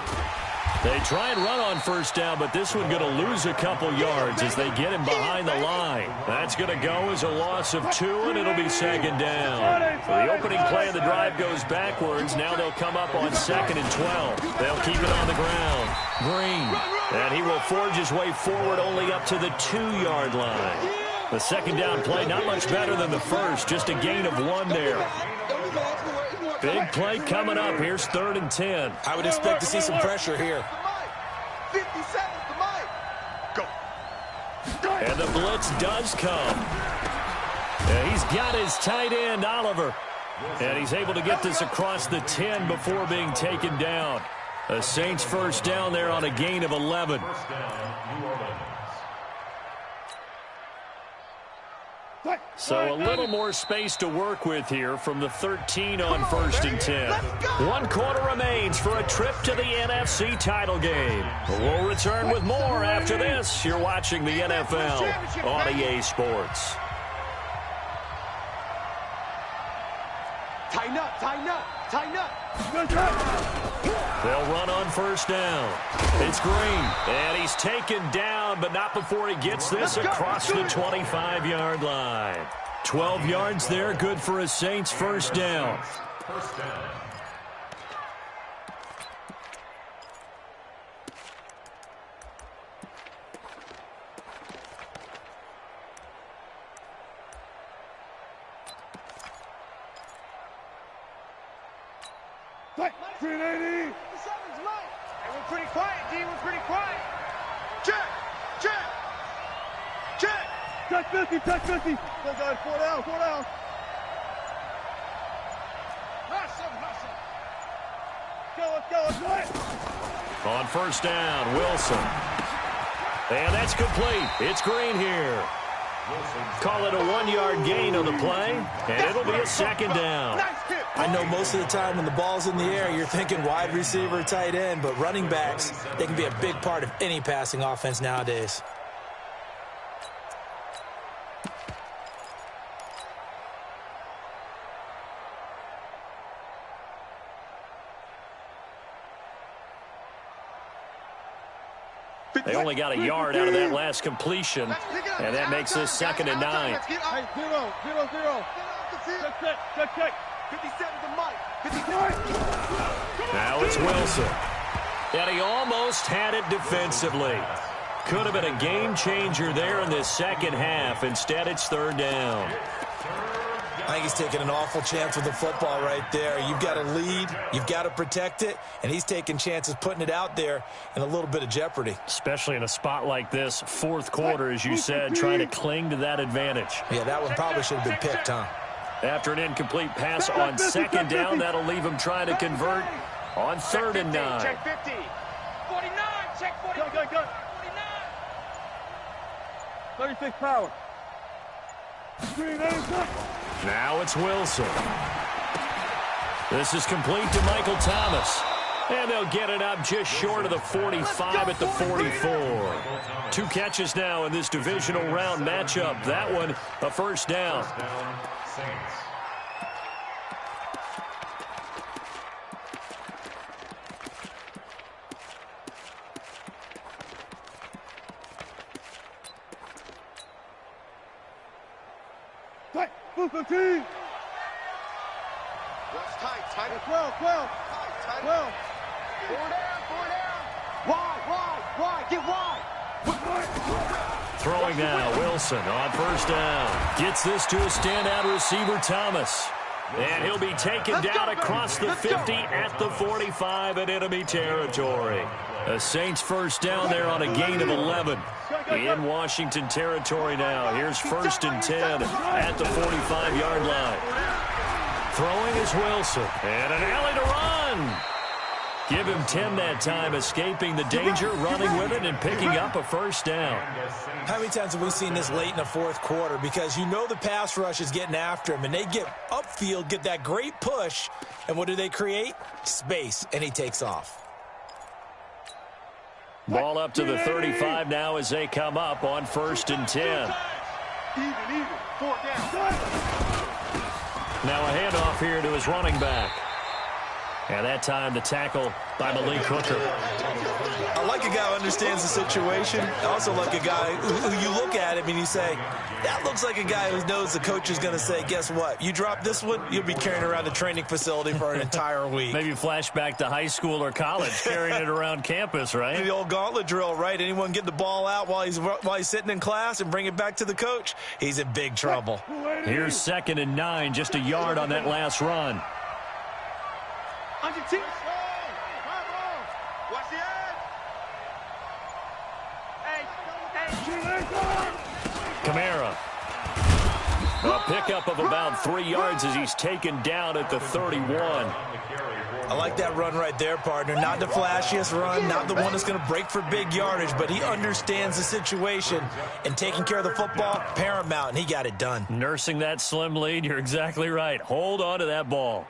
They try and run on 1st down, but this one going to lose a couple yards as they get him behind the line. That's going to go as a loss of 2, and it'll be 2nd down. So the opening play of the drive goes backwards. Now they'll come up on 2nd and 12. They'll keep it on the ground. Green. And he will forge his way forward only up to the 2-yard line. The 2nd down play, not much better than the first. Just a gain of 1 there. Big play coming up. Here's 3rd and 10. I would expect to see some pressure here. 50 seconds to Mike. Go. And the blitz does come. And he's got his tight end, Oliver. And he's able to get this across the 10 before being taken down. The Saints 1st down there on a gain of 11. So a little more space to work with here from the 13 on 1st and 10. 1 quarter remains for a trip to the NFC title game. We'll return with more after this. You're watching the NFL on EA Sports. Tighten up, tighten up, tighten up. They'll run on 1st down. It's Green, and he's taken down, but not before he gets this across the 25-yard line. 12 yards there, good for a Saints 1st down. First down. Green 80. Hey, we're pretty quiet, D. We're pretty quiet. Check. Check 50, check 50. Go, guys, 4 down. Let's go. On 1st down, Wilson. And that's complete. It's Green here. Call it a 1-yard gain on the play, and it'll be a 2nd down. I know most of the time when the ball's in the air, you're thinking wide receiver, tight end, but running backs, they can be a big part of any passing offense nowadays. They only got a yard out of that last completion, and that makes this 2nd and 9. Hey, 0. Check. 57 to Mike. 59. Now it's Wilson. And he almost had it defensively. Could have been a game changer there in this 2nd half. Instead, it's 3rd down. I think he's taking an awful chance with the football right there. You've got to lead, you've got to protect it, and he's taking chances putting it out there in a little bit of jeopardy. Especially in a spot like this, 4th quarter, as you said, trying to cling to that advantage. Yeah, that one probably should have been picked, huh? After an incomplete pass on 2nd down, that'll leave him trying to convert on 3rd and 9. Check 50. 49. Check 49. Go. 36 power. Green 80. Now it's Wilson. This is complete to Michael Thomas. And they'll get it up just short of the 45 at the 44. 2 catches now in this divisional round matchup. That one, a 1st down. Saints. Quill. 4 down. Wide. Get wide. Throwing now, Wilson on 1st down. Gets this to a standout receiver, Thomas. And he'll be taken down across the 50 at the 45 in enemy territory. A Saints 1st down there on a gain of 11. In Washington territory now. Here's 1st and 10 at the 45-yard line. Throwing is Wilson. And an alley to run. Give him 10 that time, escaping the danger, running with it, and picking up a 1st down. How many times have we seen this late in the 4th quarter? Because you know the pass rush is getting after him, and they get upfield, get that great push, and what do they create? Space, and he takes off. Ball up to the 35 now as they come up on 1st and 10. Even. 4 down. Now a handoff here to his running back. And that time the tackle by Malik Hooker. I like a guy who understands the situation. I also like a guy who you look at him and you say, that looks like a guy who knows the coach is going to say, guess what? You drop this one, you'll be carrying around the training facility for an entire week. Maybe flashback to high school or college, carrying it around campus, right? The old gauntlet drill, right? Anyone get the ball out while he's sitting in class and bring it back to the coach, he's in big trouble. Here's 2nd and 9, just a yard on that last run. On your team. Watch the edge. Hey. Kamara. A pickup of about 3 yards as he's taken down at the 31. I like that run right there, partner. Not the flashiest run, not the one that's going to break for big yardage, but he understands the situation, and taking care of the football, paramount, and he got it done. Nursing that slim lead, you're exactly right. Hold on to that ball.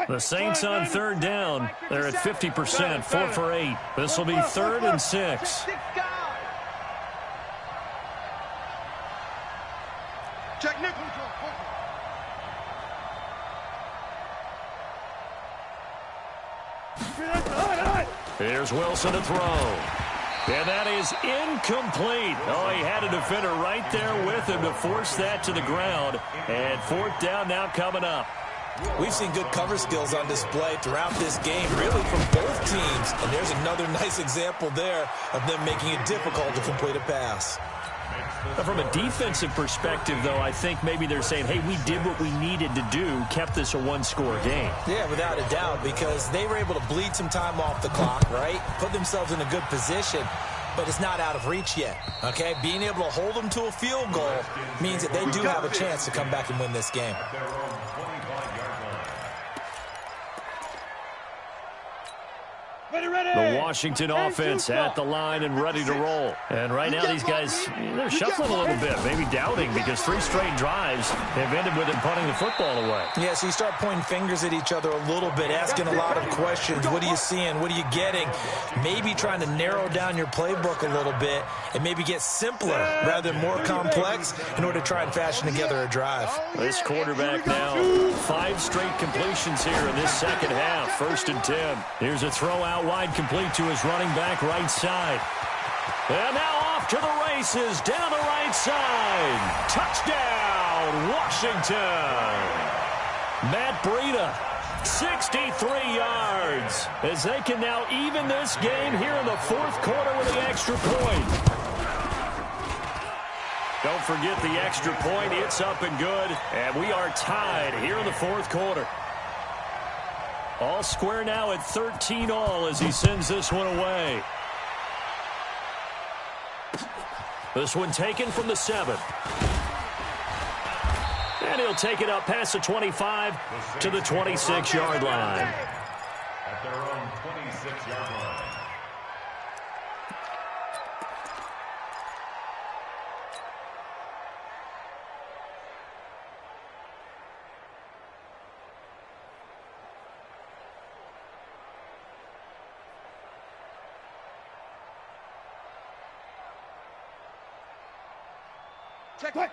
The Saints on third down. They're at 50%, 4 for 8. This will be 3rd and 6. Check nickel. Here's Wilson to throw. And that is incomplete. Oh, he had a defender right there with him to force that to the ground. And 4th down now coming up. We've seen good cover skills on display throughout this game, really from both teams. And there's another nice example there of them making it difficult to complete a pass. From a defensive perspective, though, I think maybe they're saying, hey, we did what we needed to do, kept this a one-score game. Yeah, without a doubt, because they were able to bleed some time off the clock, right? Put themselves in a good position, but it's not out of reach yet, okay? Being able to hold them to a field goal means that they do have a chance to come back and win this game. The Washington offense at the line and ready to roll. And right now these guys, they're shuffling a little bit, maybe doubting, because 3 straight drives have ended with them punting the football away. Yeah, so you start pointing fingers at each other a little bit, asking a lot of questions. What are you seeing? What are you getting? Maybe trying to narrow down your playbook a little bit and maybe get simpler rather than more complex in order to try and fashion together a drive. This quarterback now, 5 straight completions here in this second half. 1st and 10. Here's a throw out wide, complete to his running back right side. And now off to the races down the right side. Touchdown, Washington. Matt Breida, 63 yards, as they can now even this game here in the 4th quarter with the extra point. Don't forget the extra point. It's up and good, and we are tied here in the 4th quarter. All square now at 13-all as he sends this one away. This one taken from the 7. And he'll take it up past the 25 to the 26-yard line. At their own 26-yard line.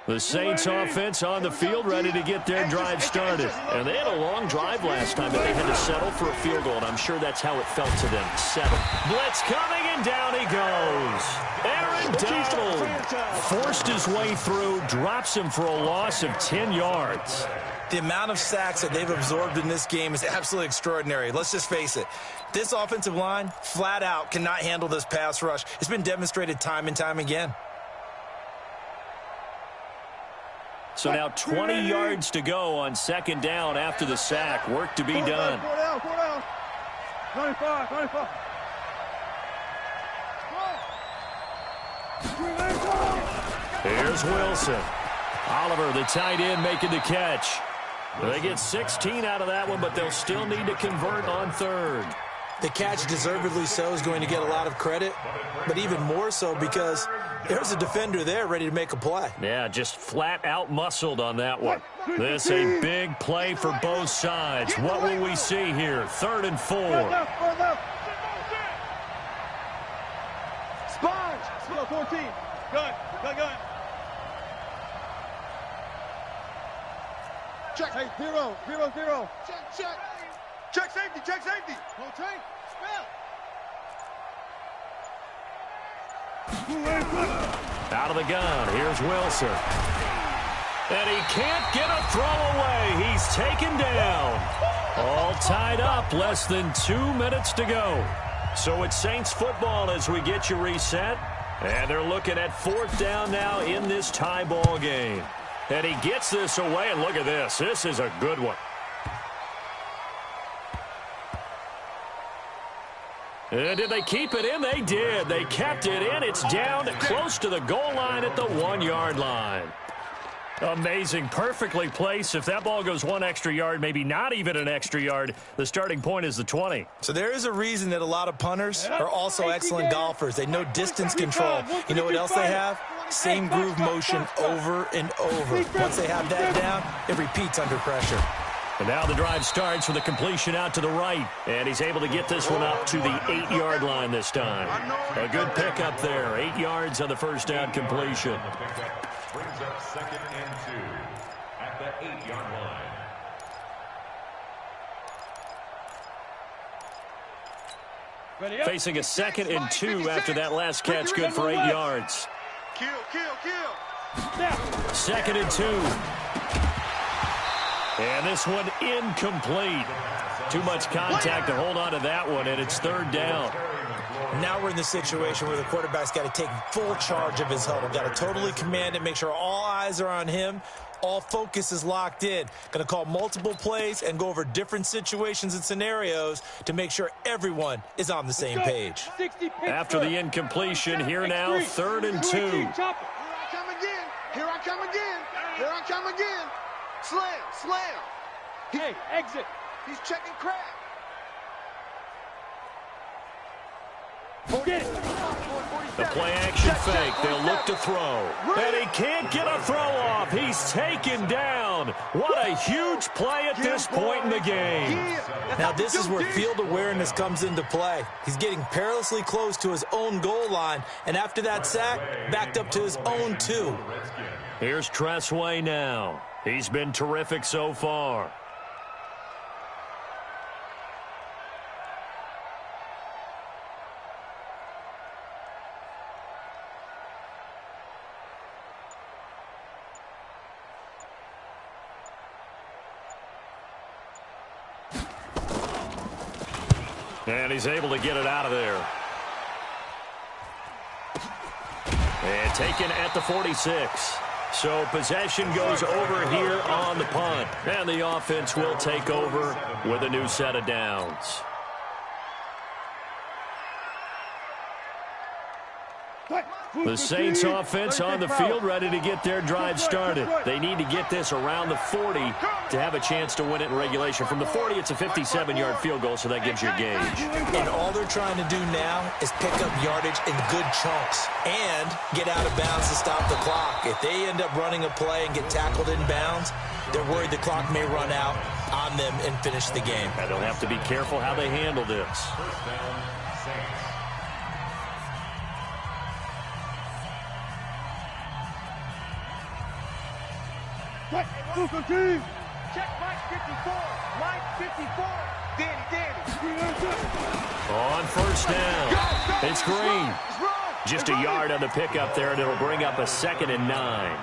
The Saints offense on the field ready to get their drive started. And they had a long drive last time, but they had to settle for a field goal, and I'm sure that's how it felt to them. 7. Blitz coming, and down he goes. Aaron Donald forced his way through, drops him for a loss of 10 yards. The amount of sacks that they've absorbed in this game is absolutely extraordinary. Let's just face it. This offensive line, flat out, cannot handle this pass rush. It's been demonstrated time and time again. So now 20 yards to go on 2nd down after the sack. Work to be done. 4 down. 95. Here's Wilson. Oliver, the tight end, making the catch. They get 16 out of that one, but they'll still need to convert on 3rd. The catch, deservedly so, is going to get a lot of credit, but even more so because there's a defender there ready to make a play. Yeah, just flat out muscled on that one. This a big play for both sides. What will we see here? 3rd and 4. Sponge. 14. Gun. Check. Hey, 0. Check. Check safety. Hold tight. Out of the gun. Here's Wilson. And he can't get a throw away. He's taken down. All tied up. Less than 2 minutes to go. So it's Saints football as we get you reset. And they're looking at 4th down now in this tie ball game. And he gets this away. And look at this. This is a good one. Did they keep it in? They did. They kept it in. It's down close to the goal line at the 1-yard line. Amazing. Perfectly placed. If that ball goes 1 extra yard, maybe not even an extra yard, the starting point is the 20. So there is a reason that a lot of punters are also excellent golfers. They know distance control. You know what else they have? Same groove motion over and over. Once they have that down, it repeats under pressure. And now the drive starts with a completion out to the right. And he's able to get this one up to the 8-yard line this time. A good pickup there. 8 yards on the first down completion. Brings up 2nd and 2 at the 8-yard line. Facing a 2nd and 2 after that last catch, good for 8 yards. Kill. 2nd and 2. And this one incomplete. Too much contact to hold on to that one, and it's 3rd down. Now we're in the situation where the quarterback's got to take full charge of his huddle. Got to totally command it, make sure all eyes are on him. All focus is locked in. Going to call multiple plays and go over different situations and scenarios to make sure everyone is on the same page. After the incompletion, here now, 3rd and 2. Here I come again. Slam. Hey, exit. He's checking crap. Get it. The play-action fake. They'll look to throw. And he can't get a throw off. He's taken down. What a huge play at this point in the game. Now this is where field awareness comes into play. He's getting perilously close to his own goal line. And after that sack, backed up to his own 2. Here's Tressway now. He's been terrific so far. And he's able to get it out of there. And taken at the 46. So possession goes over here on the punt. And the offense will take over with a new set of downs. The Saints offense on the field, ready to get their drive started. They need to get this around the 40 to have a chance to win it in regulation. From the 40, it's a 57-yard field goal, so that gives you a gauge. And all they're trying to do now is pick up yardage in good chunks and get out of bounds to stop the clock. If they end up running a play and get tackled in bounds, they're worried the clock may run out on them and finish the game. And they'll have to be careful how they handle this. First down, Saints. Check Mike 54. Mike 54. Danny. On first down, it's Green. Just a yard on the pickup there, and it'll bring up a 2nd and 9.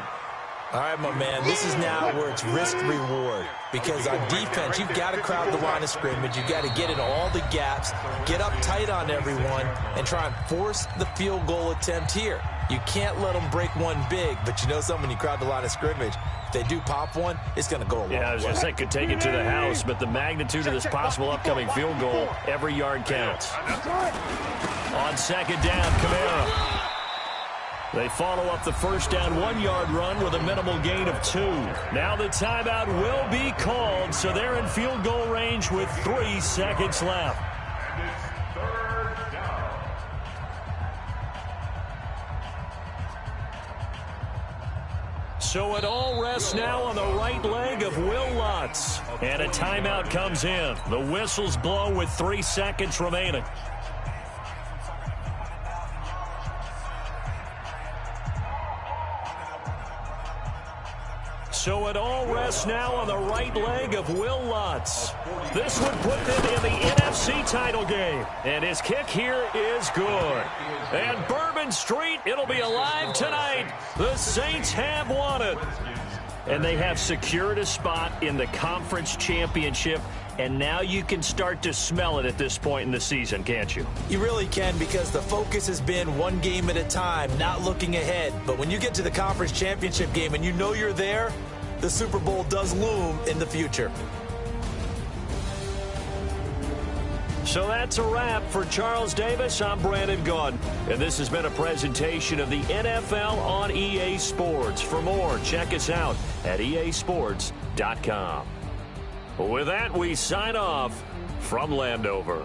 All right, my man, this is now where it's risk-reward. Because on defense, you've got to crowd the line of scrimmage. You've got to get in all the gaps, get up tight on everyone, and try and force the field goal attempt here. You can't let them break one big, but you know something, when you crowd the line of scrimmage, if they do pop one, it's going to go a long way. Yeah, I was going to say could take it to the house, but the magnitude of this possible upcoming field goal, every yard counts. On 2nd down, Kamara. They follow up the first down 1-yard run with a minimal gain of 2. Now the timeout will be called, so they're in field goal range with 3 seconds left. And it's 3rd down. So it all rests now on the right leg of Will Lutz. And a timeout comes in. The whistles blow with 3 seconds remaining. So it all rests now on the right leg of Will Lutz. This would put them in the NFC title game. And his kick here is good. And Bourbon Street, it'll be alive tonight. The Saints have won it. And they have secured a spot in the conference championship. And now you can start to smell it at this point in the season, can't you? You really can, because the focus has been one game at a time, not looking ahead. But when you get to the conference championship game and you know you're there, the Super Bowl does loom in the future. So that's a wrap. For Charles Davis, I'm Brandon Gaudin, and this has been a presentation of the NFL on EA Sports. For more, check us out at easports.com. With that, we sign off from Landover.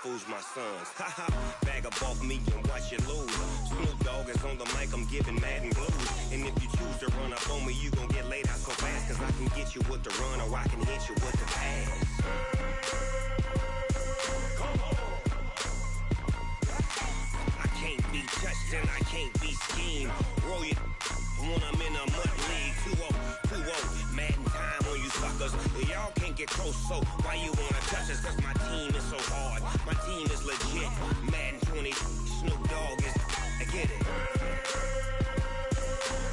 Fools my sons. Haha, bag up off me and watch you lose. Snoop Dogg is on the mic, I'm giving Madden blues. And if you choose to run up on me, you gon' get laid out so fast. Cause I can get you with the run or I can hit you with the pass. Come on. I can't be touched and I can't be schemed. Roll you when I'm in a mud league. 2-0, Madden time on you suckers. Y'all can't get close, so why you wanna touch us? Cause my team is so hard. My team is legit. Madden 20, Snoop Dogg is. I get it.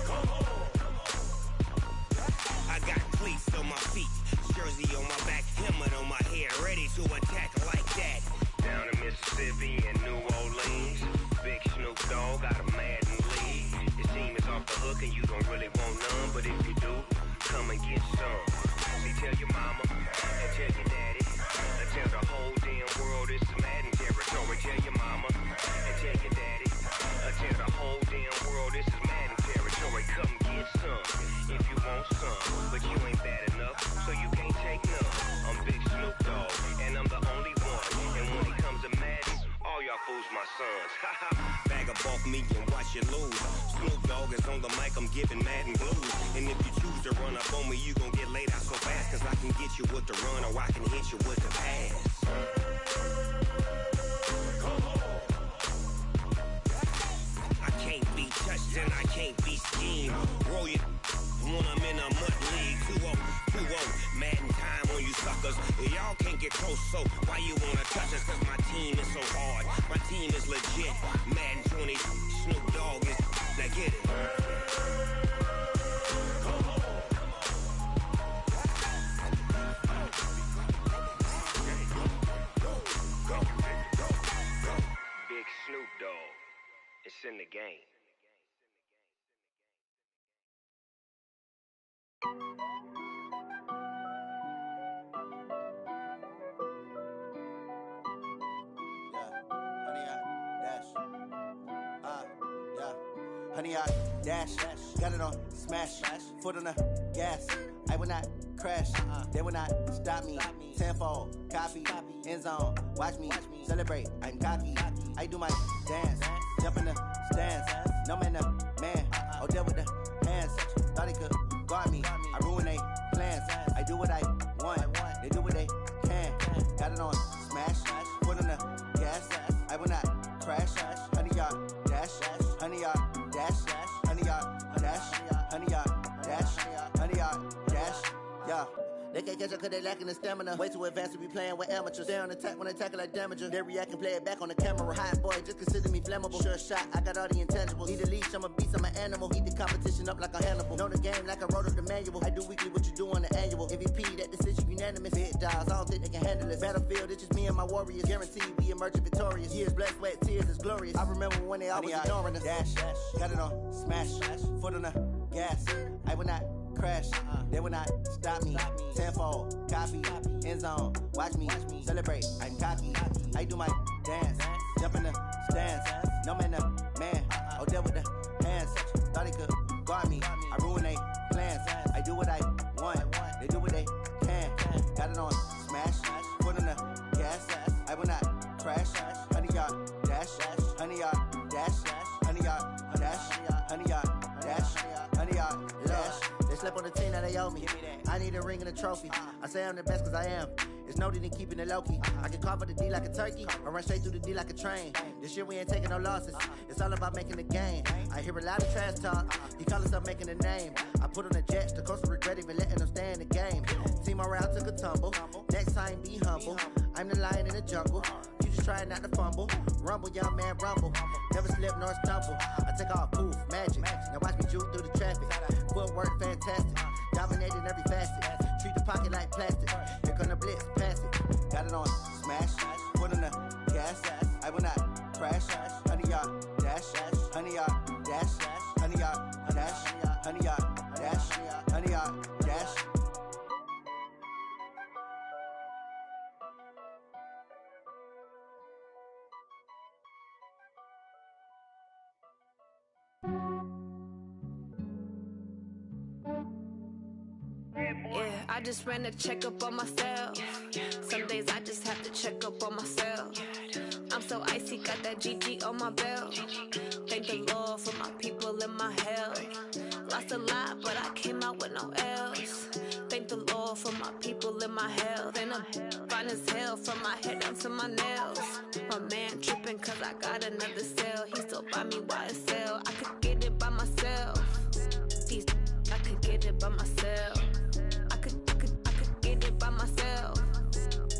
Come on. I got cleats on my feet, jersey on my back, helmet on my head, ready to attack like that. Down in Mississippi and New Orleans, big Snoop Dogg got a Madden lead. Your team is off the hook and you don't really want none, but if you do, come and get some. See, tell your mama and tell your daddy. Tell the whole damn world this is Madden territory. Tell your mama and tell your daddy. Tell the whole damn world this is Madden territory. Come get some if you want some, but you ain't bad enough, so you can't take none. I'm Big Snoop Dogg, and I'm the only one. And when it comes to Madden, all y'all fools my sons. Bag up off me and watch you lose. Snoop Dogg is on the mic, I'm giving Madden blues. And if you choose to run up on me, you gon' get laid out so fast. Cause I can get you with the run or I can hit you with the pass. Come on. I can't be touched and I can't be schemed. Roll you when I'm in a mud league. 2-0, Madden time on you suckers. Y'all can't get close, so why you wanna touch us? Cause my team is so hard. My team is legit. Madden 20, Snoop Dogg is. Now get it. Come on. Big Snoop Dogg. It's in the game. Honey, I dash, got it on smash, foot on the gas. I will not crash, they will not stop me. Tenfold, copy, end zone, watch me celebrate. I'm cocky, I do my dance, jump in the stands. No man, oh, deal with the hands. Thought he could guard me, I ruin they plans. I do what I want, they do what they can. Got it on smash, foot on the gas. I will not crash, honey, y'all dash, honey, y'all dash, honey, y'all dash, honey, y'all dash, honey, y'all dash, yeah. They can't catch up cause they lacking the stamina. Way too advanced to be playing with amateurs. They on attack when they tackle like damager. They react and play it back on the camera. Hot boy, just consider me flammable. Sure shot, I got all the intangibles. Need a leash, I'm a beast, I'm an animal. Heat the competition up like a Hannibal. Know the game like I wrote up the manual. I do weekly what you do on the annual. MVP, that decision unanimous. Big dials, I don't think they can handle it. Battlefield, it's just me and my warriors. Guaranteed we emerging victorious. Years, blood, sweat, tears, it's glorious. I remember when they always ignoring us. Dash, got it on smash, foot on the gas. I will not crash, they will not stop me. Tenfold, copy, end zone, watch me celebrate. I'm cocky, I do my dance, jump in the stands. No man, oh, deal with the hands. Thought he could guard me, I ruin they plans. I do what I want, they do what they got it on smash, foot on the gas, I will not crash, 100-yard dash, 100-yard dash, 100-yard dash, 100-yard dash, 100-yard dash. They slept on the team that they owe me. I need a ring and a trophy. I say I'm the best cause I am. It's noted in keeping it low-key. I can carve for the D like a turkey, or run straight through the D like a train. This year we ain't taking no losses. It's all about making the game. I hear a lot of trash talk. He call us up making a name. I put on the jets, the coach will regret even letting them stay in the game. Team morale took a tumble. Next time be humble. I'm the lion in the jungle. You just trying not to fumble. Rumble, young man, rumble. Never slip nor stumble. I take off, poof, magic. Now watch me juke through the traffic. Footwork fantastic. Dominating every facet. Treat the pocket like plastic. Here come the blitz, pass it. Got it on smash. Foot on the gas. I will not crash. 100-yard dash. 100-yard dash. 100-yard dash. 100-yard dash. 100-yard dash. Yeah, I just ran a checkup on myself. Some days I just have to check up on myself. I'm so icy, got that GG on my belt. Thank the Lord for my people in my health. Lost a lot, but I came out with no L's. Thank the Lord for my people in my health. And I'm fine as hell from my head down to my nails. My man tripping cause I got another cell. He still buy me YSL. I could get it by myself. These I could get it by myself. I could get it by myself.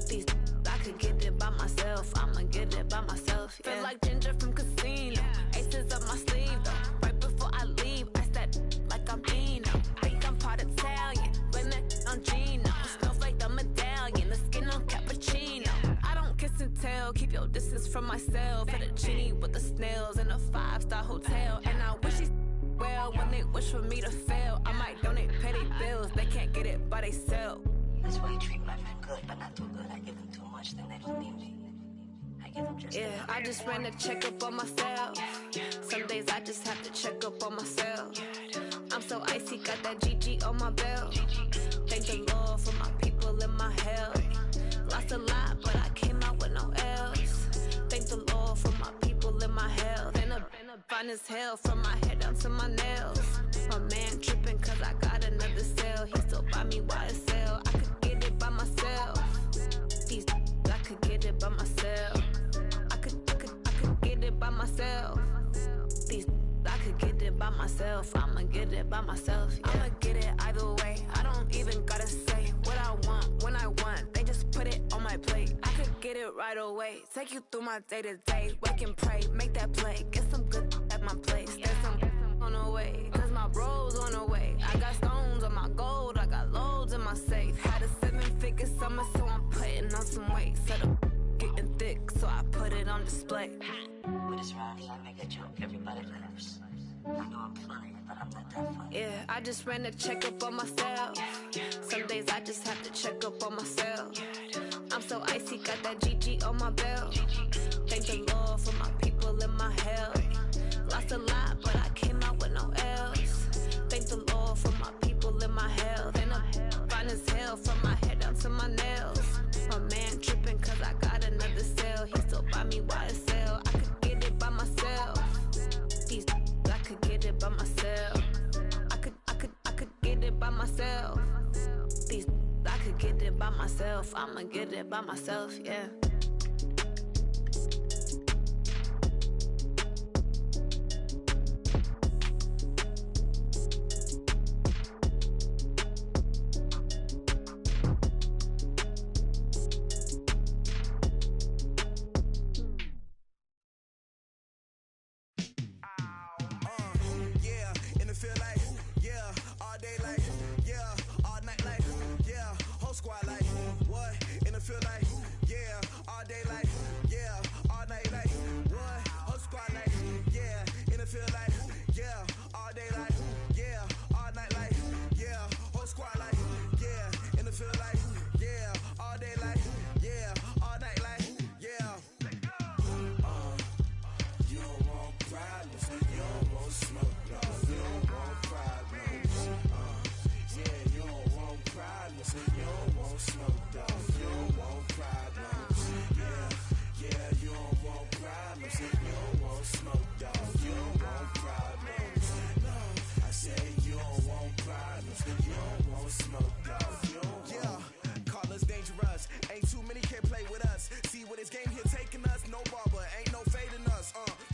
These I could get it by myself. I'ma get it by myself. Yeah. Feel like Ginger from Casino. Aces up my sleeve though. Right before I leave, I said like I'm Dino. Think I'm part Italian. Blame that on Gino. Smells like the medallion. The skin on cappuccino. I don't kiss and tell. Keep your distance from myself. Fettuccine with the snails in a 5-star hotel. And I wish he's well when they wish for me to fail. I might donate petty bills. They can't get it by themselves. That's why you treat my friend good, but not too good. I give them too much, then they don't need me. I give them just yeah, I just ran a checkup on myself. Some days I just have to check up on myself. I'm so icy, got that GG on my belt. Thank the Lord for my people in my health. Lost a lot, but I came out with no L's. Thank the Lord for my people in my health. And I'm fine as hell from my head down to my nails. My man tripping cause I got another cell. He still buy me YSL. I could get it by myself. These I could get it by myself. I could get it by myself. These I could get it by myself. I'ma get it by myself. Yeah. I'ma get it either way. I don't even gotta say what I want when I want. They just put it on my plate. I could get it right away. Take you through my day to day. Wake and pray, make that play. Get some good at my place. There's some on the way. Cause my bro's on the way. I got stones on my gold. I got loads in my safe. Had a 7-figure summer, so I'm putting on some weight. Set up getting thick, so I put it on display. With this round, I make a joke. Everybody laughs. I know I'm funny, but I'm not that funny. Yeah, I just ran a checkup on myself. Some days I just have to check up on myself. I'm so icy, got that GG on my belt. Thank the Lord for my people in my health. Lost a lot, but I came out with no L's. Thank the Lord for my people in my health. And I'm fine as hell from my head down to my nails. My man tripping cause I got another cell. He still buy me YSL. I could get it by myself. These I could get it by myself. I could get it by myself. These I could get it by myself. I'ma get it by myself, yeah. You don't want smoke. dog. You don't want problems. Yeah, you don't want problems. You don't want smoke, dog. You don't want problems. No, I say you don't want problems. You don't want smoke, dog. You don't want. Call us dangerous. Ain't too many can play with us. See where this game here taking us. No barber, ain't no fading us.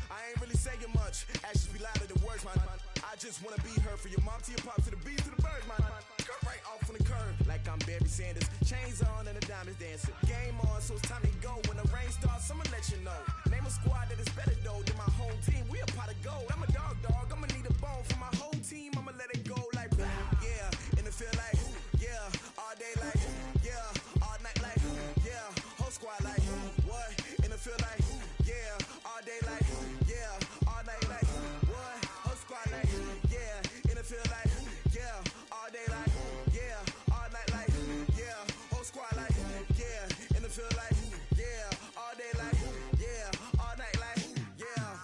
I ain't really saying much. Actions be louder than words, man. I just wanna be heard from your mom to your pop to the bees to the birds, man. Cut right off on the curb like I'm Barry Sanders. Chains on and the diamonds dancing. Game on, so it's time to go. When the rain starts, I'ma let you know. Name a squad that is better though than my home team. We a pot of gold. I'm a dog. I'ma need a bone for my whole team. I'ma let it go like yeah. And it feel like yeah. All day like yeah. All night like yeah. Whole squad like what? And it feel like yeah. All day like yeah. All night like what? Whole squad like yeah. And it feel like yeah. All day like yeah. All night like yeah. Whole squad like yeah. And it feel like yeah. All day like yeah. All night like yeah.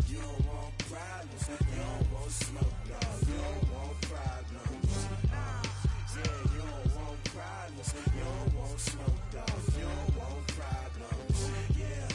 You don't want problems. You don't want smoke, dog. You don't want problems. Yeah, you don't want problems. You don't want smoke, dog. You don't want problems. Yeah,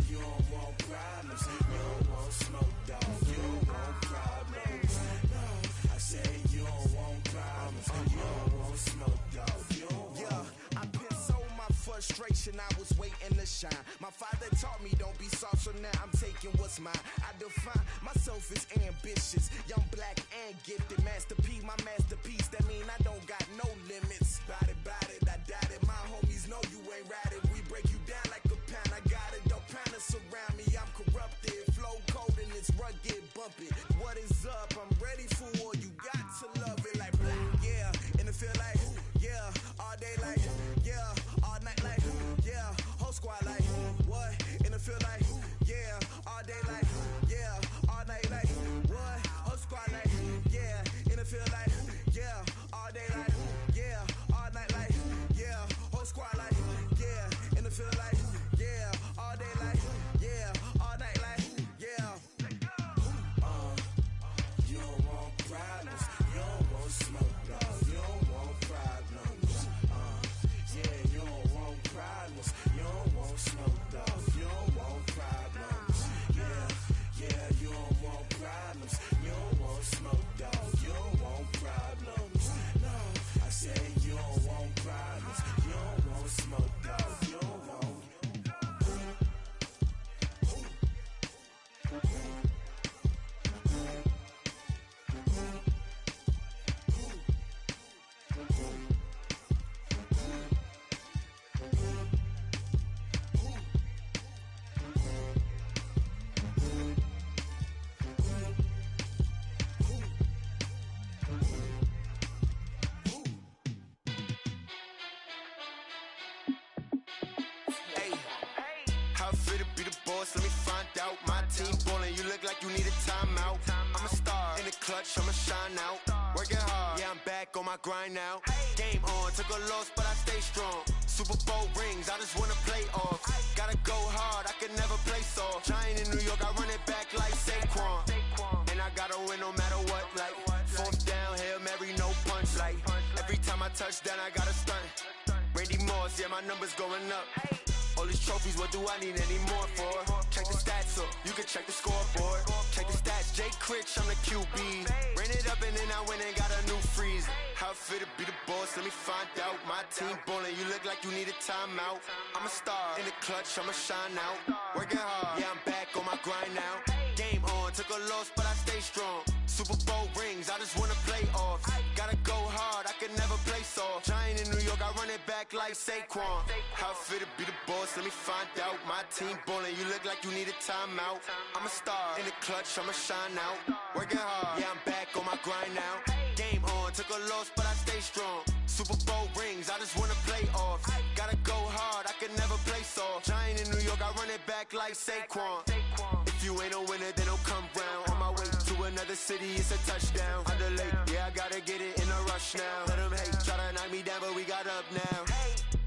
you don't want problems. You don't want smoke, dog. You don't want problems. No, I say you don't want problems. You don't want smoke, dog. You don't want. I been so my frustration, I was waiting to shine. My father taught me don't be soft, so now I'm taking what's mine. I define myself as ambitious, young, black, and gifted. Master P, my masterpiece. That mean I don't got no limits. Bout it, I doubt it. My homies know you ain't ratted. We break you down like a pound. I got it, don't pound to surround me. I'm corrupted, flow cold and it's rugged, bumpy. What is up? I'm ready for war. You got to love it like yeah. And it feel like yeah. All day like yeah. All night like yeah. Whole squad like what? And it feel like yeah. All day like yeah. All night like what? Whole squad like yeah. And it feel like yeah. All day like yeah. All night like yeah. Whole squad like yeah. And it feel like yeah. All day like yeah. All night like yeah. You don't want problems. You don't want smoke, dog. You don't want problems. Yeah, you don't want problems. You don't want smoke, dog. You don't want problems. Yeah, you don't want problems. You don't want smoke, dog. You don't want problems. No, I say you don't want problems. You don't want smoke, dog. You don't want. How fit to be the boss? Let me find out. My team ballin', you look like you need a timeout. I'm a star in the clutch, I'ma shine out. Working hard, yeah, I'm back on my grind now. Game on, took a loss, but I stay strong. Super Bowl rings, I just wanna play off. Gotta go hard, I can never play soft. Giant in New York, I run it back like Saquon. And I gotta win no matter what, like fourth down, Hail Mary, no punch. Like every time I touch down, I gotta stunt. Randy Moss, yeah, my numbers going up. All these trophies, what do I need any more for? Check the stats up, you can check the scoreboard. Check the stats, Jake Critch, I'm the QB. Ran it up and then I went and got a new freeze. How fit to be the boss, let me find out. My team ballin', you look like you need a timeout. I'm a star in the clutch, I'ma shine out. Working hard, yeah, I'm back on my grind now. Game on, took a loss, but I stay strong. Super Bowl rings, I just wanna play off. Gotta go hard, I can never play soft. Giant in New York, I run it back like Saquon. How fit to be the boss, let me find out. My team ballin', you look like you need a timeout. I'm a star in the clutch, I'ma shine out. Working hard, yeah, I'm back on my grind now. Game on, took a loss, but I stay strong. Super Bowl rings, I just wanna play off. Gotta go hard, I can never play soft. Giant in New York, I run it back like Saquon. If you ain't a winner, then don't come round. On my way to another city, it's a touchdown. Underlay, yeah, I gotta get it in a rush now. Let them hate, try to knock me down, but we got up now.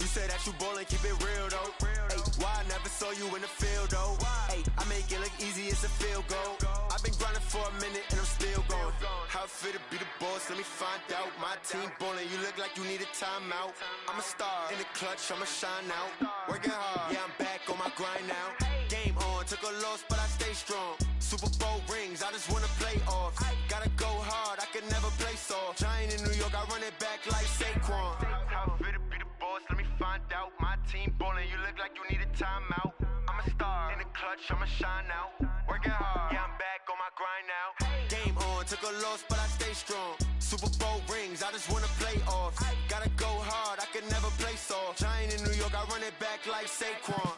You say that you ballin', keep it real though. Hey, why I never saw you in the field though? Hey, I make it look easy, it's a field goal. I've been grinding for a minute and I'm still going. How fit to be the boss, let me find out. My team ballin', you look like you need a timeout. I'm a star in the clutch, I'ma shine out. Working hard, yeah, I'm back on my grind now. Game on, took a loss, but I stay strong. Super Bowl rings, I just wanna play off. Gotta go hard, I can never play soft. Giant in New York, I run it back like Saquon. How fit to be the boss, let me find out. My team ballin', you look like you need a timeout. I'm a star in the clutch, I'ma shine out. Working hard, yeah, I'm back on my grind now. Game on, took a loss, but I stay strong. Super Bowl rings, I just wanna play off. Gotta go hard, I can never play soft. Giant in New York, I run it back like Saquon.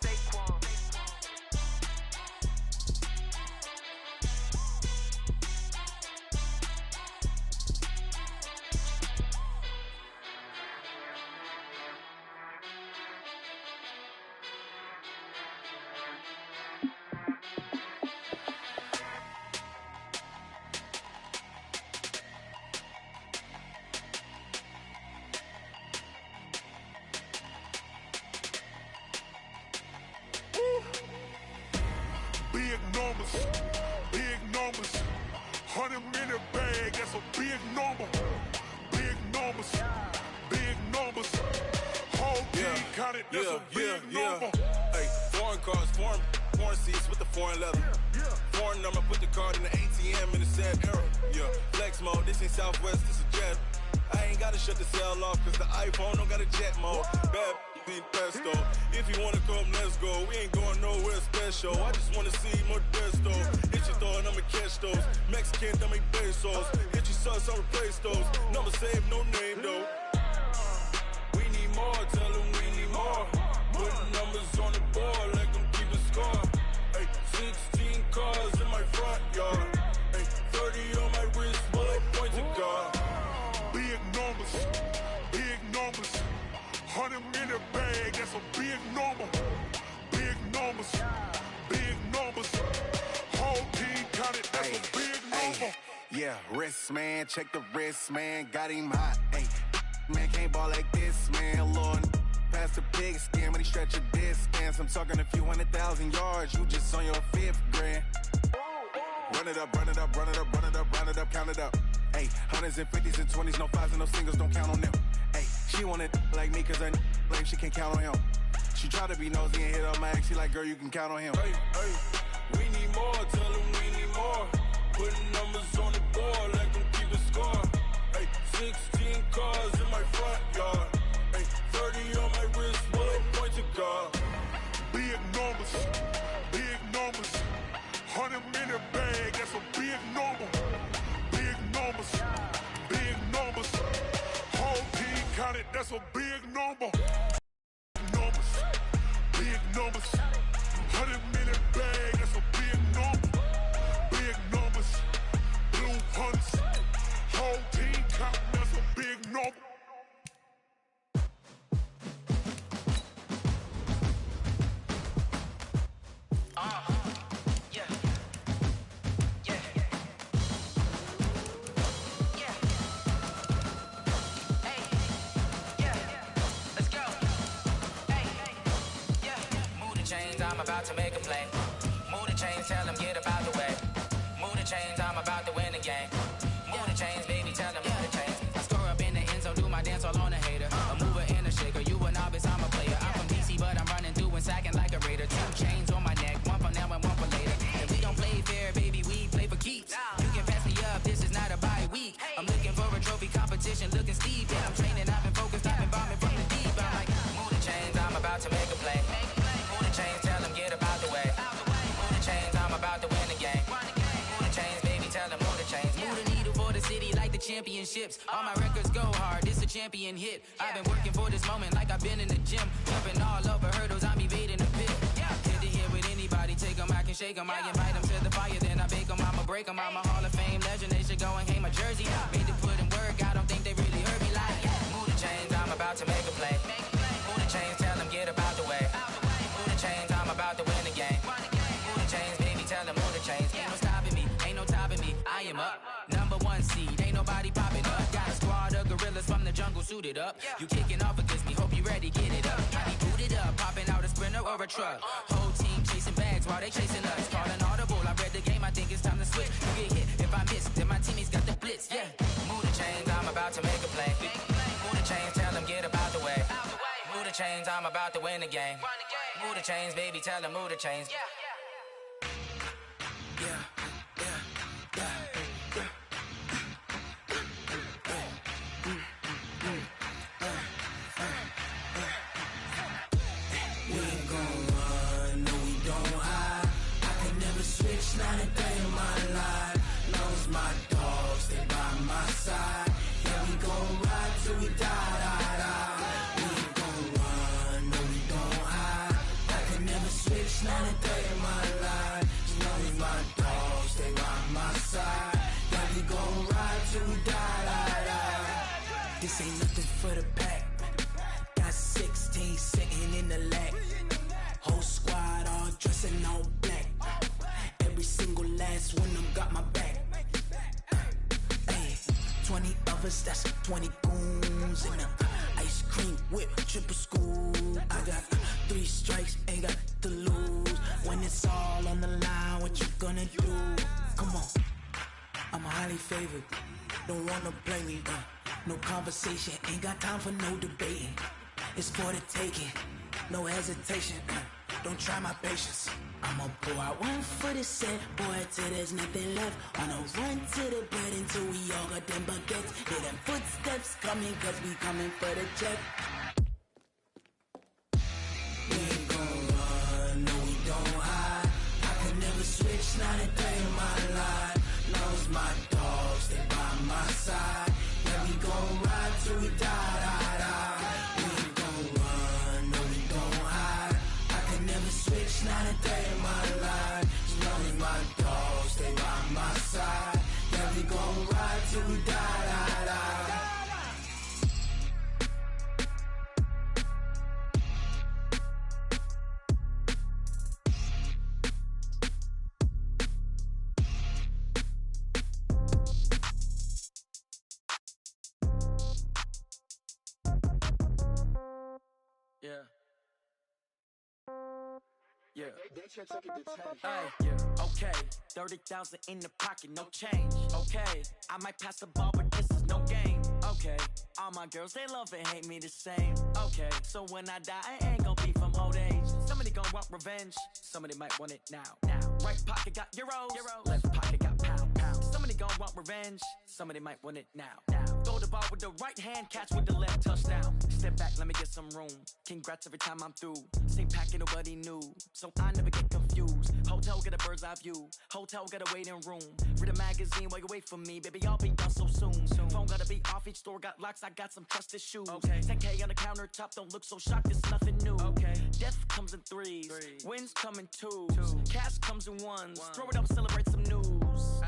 Big numbers, 100-minute bag, that's a big number. Big numbers, whole team counted, that's a big number. Hey, foreign cars, foreign seats with the foreign leather. Foreign number, put the card in the ATM in the sad era. Yeah, flex mode, this ain't Southwest, this a jet. I ain't gotta shut the cell off, cause the iPhone don't got a jet mode. Bad need pesto. If you wanna come, let's go. We ain't going nowhere special. I just wanna see more Modesto. Hit your thought, I'ma catch those. Mexican, I make pesos. Hit your sauce, I'll replace those. Number saved, no name though. We need more, tell them we need more. Putting numbers on the board, like them keep a score. Hey, 16 cars in my front yard. Hey, 30 on my wrist, while I point to God. Big numbers, 100-minute bag, that's a big number. Big numbers, whole team counted, that's a big number. Yeah, wrist man, check the wrist man, got him hot. Hey, man can't ball like this, man. Lord, past the pig skin when he stretch a distance. I'm talking a few 100,000 yards, you just on your 5th grand. Run it up, count it up. Hey, hundreds and 50s and 20s, no 5s and no singles, don't count on them. Hey, she want it like me, cause her lame, she can't count on him. She try to be nosy and hit up my ex, she like, girl, you can count on him. Hey, we need more, tell them we need more. Putting numbers on the board, like them keep a score. Hey, 16 cars in my front yard. Hey, 30 on my wrist, while I point to God. Big numbers, 100-minute bag, that's a big number. Big numbers, whole team counted, that's a big number. Big numbers, 100-minute bag, that's a big number. Big numbers, blue hunts, whole team counting, that's a big number. I'm about to make a play. Move the chains, tell them get about the way. Move the chains, I'm about to win the game. Move the chains, baby, tell them move the chains. I score up in the end zone, do my dance all on a hater. A mover and a shaker, you a novice, I'm a player. I'm from DC, but I'm running through and sacking like a raider. 2 chains on my neck, one for now and one for later. If we don't play fair, baby, we play for keeps. You can pass me up, this is not a bye week. I'm looking for a trophy competition, looking steep. Yeah, I'm training, I've been focused, I've been bombing from the deep. I'm like, move the chains, I'm about to make a play. Move the chains, tell them get about the way. Move the chains, I'm about to win the game. Move the chains, baby, tell them move the chains. Move the needle for the city like the championships. All my records go hard, this a champion hit. I've been working for this moment like I've been in the gym. Jumping all over hurdles, I'm evading the pit. Hit to hit with anybody, take them, I can shake them. I invite them to the fire, then I bake them, I'ma break them. I'm a Hall of Fame legend, they should go and hang my jersey. Made to put in work, I don't think they really heard me like. Move the chains, I'm about to make a play. Move the chains, tell them get about the way. Move the chains, I'm about to win the game. Move the chains, baby, tell them move the chains. Ain't no stopping me, ain't no topping me. I am up, #1 seed, ain't nobody popping up. Got a squad of gorillas from the jungle suited up. You kicking off against me, hope you ready, get it up. I be booted up, popping out a sprinter or a truck. Whole team chasing bags while they chasing us. Calling audible, I read the game, I think it's time to switch. You get hit, if I miss, then my teammates got the blitz, yeah. Move the chains, about to make a play. Move the chains, tell them get about the way. Move the chains, I'm about to win the game. Move the chains, baby, tell them move the chains. We ain't gon' run, no we don't hide. I can never switch, not a day in my life. Knows my dogs, they by my side. Yeah, we gon' ride till we die, die, die. We ain't gon' run, no we don't hide. I can never switch, not a day in my life. Knows my dogs, they by my side. Yeah, we gon' ride till we die, die, die. This ain't nothing for the pack. Got 16 sitting in the lap. Whole squad all dressing all black. Every single last one of them got my back. Hey, 20 of us, that's 20 goons. And ice cream whip, triple scoop. I got 3 strikes, ain't got to lose. When it's all on the line, what you gonna do? Come on, I'm highly favored. Don't wanna blame me, no conversation, ain't got time for no debating. It's for the taking, no hesitation. Don't try my patience. I'ma pour out one for the set, boy, till there's nothing left. On a run to the bed until we all got them baguettes. Hear them footsteps coming, cause we coming for the check. We ain't gon' run, no we don't hide. I can never switch, not a day in my life. Knows my dogs, they by my side. Yeah, we gon' ride till we die, die, die. We ain't gon' run, no we don't hide. I can never switch, not a day in my life. Knows my dogs, they by my side. Yeah, we gon' ride till we die, die, die. Yeah. Yeah. Hey, yeah. Okay. 30,000 in the pocket, no change. Okay. I might pass the ball, but this is no game. Okay. All my girls, they love and hate me the same. Okay. So when I die, I ain't gon' be from old age. Somebody gon' want revenge. Somebody might want it now. Right pocket got euros. Left pocket got pound. Somebody gon' want revenge. Somebody might want it now. Throw the ball with the right hand, catch with the left, touchdown. Step back, let me get some room. Congrats every time I'm through. Same packet, nobody knew, so I never get confused. Hotel get a bird's eye view. Hotel got a waiting room. Read a magazine while you wait for me, baby. I'll be done so soon. Phone gotta be off. Each store got locks. I got some trusted shoes. 10K on the countertop. Don't look so shocked. It's nothing new. Death comes in threes. Wins come in twos. Cash comes in ones. Throw it up, celebrate some news.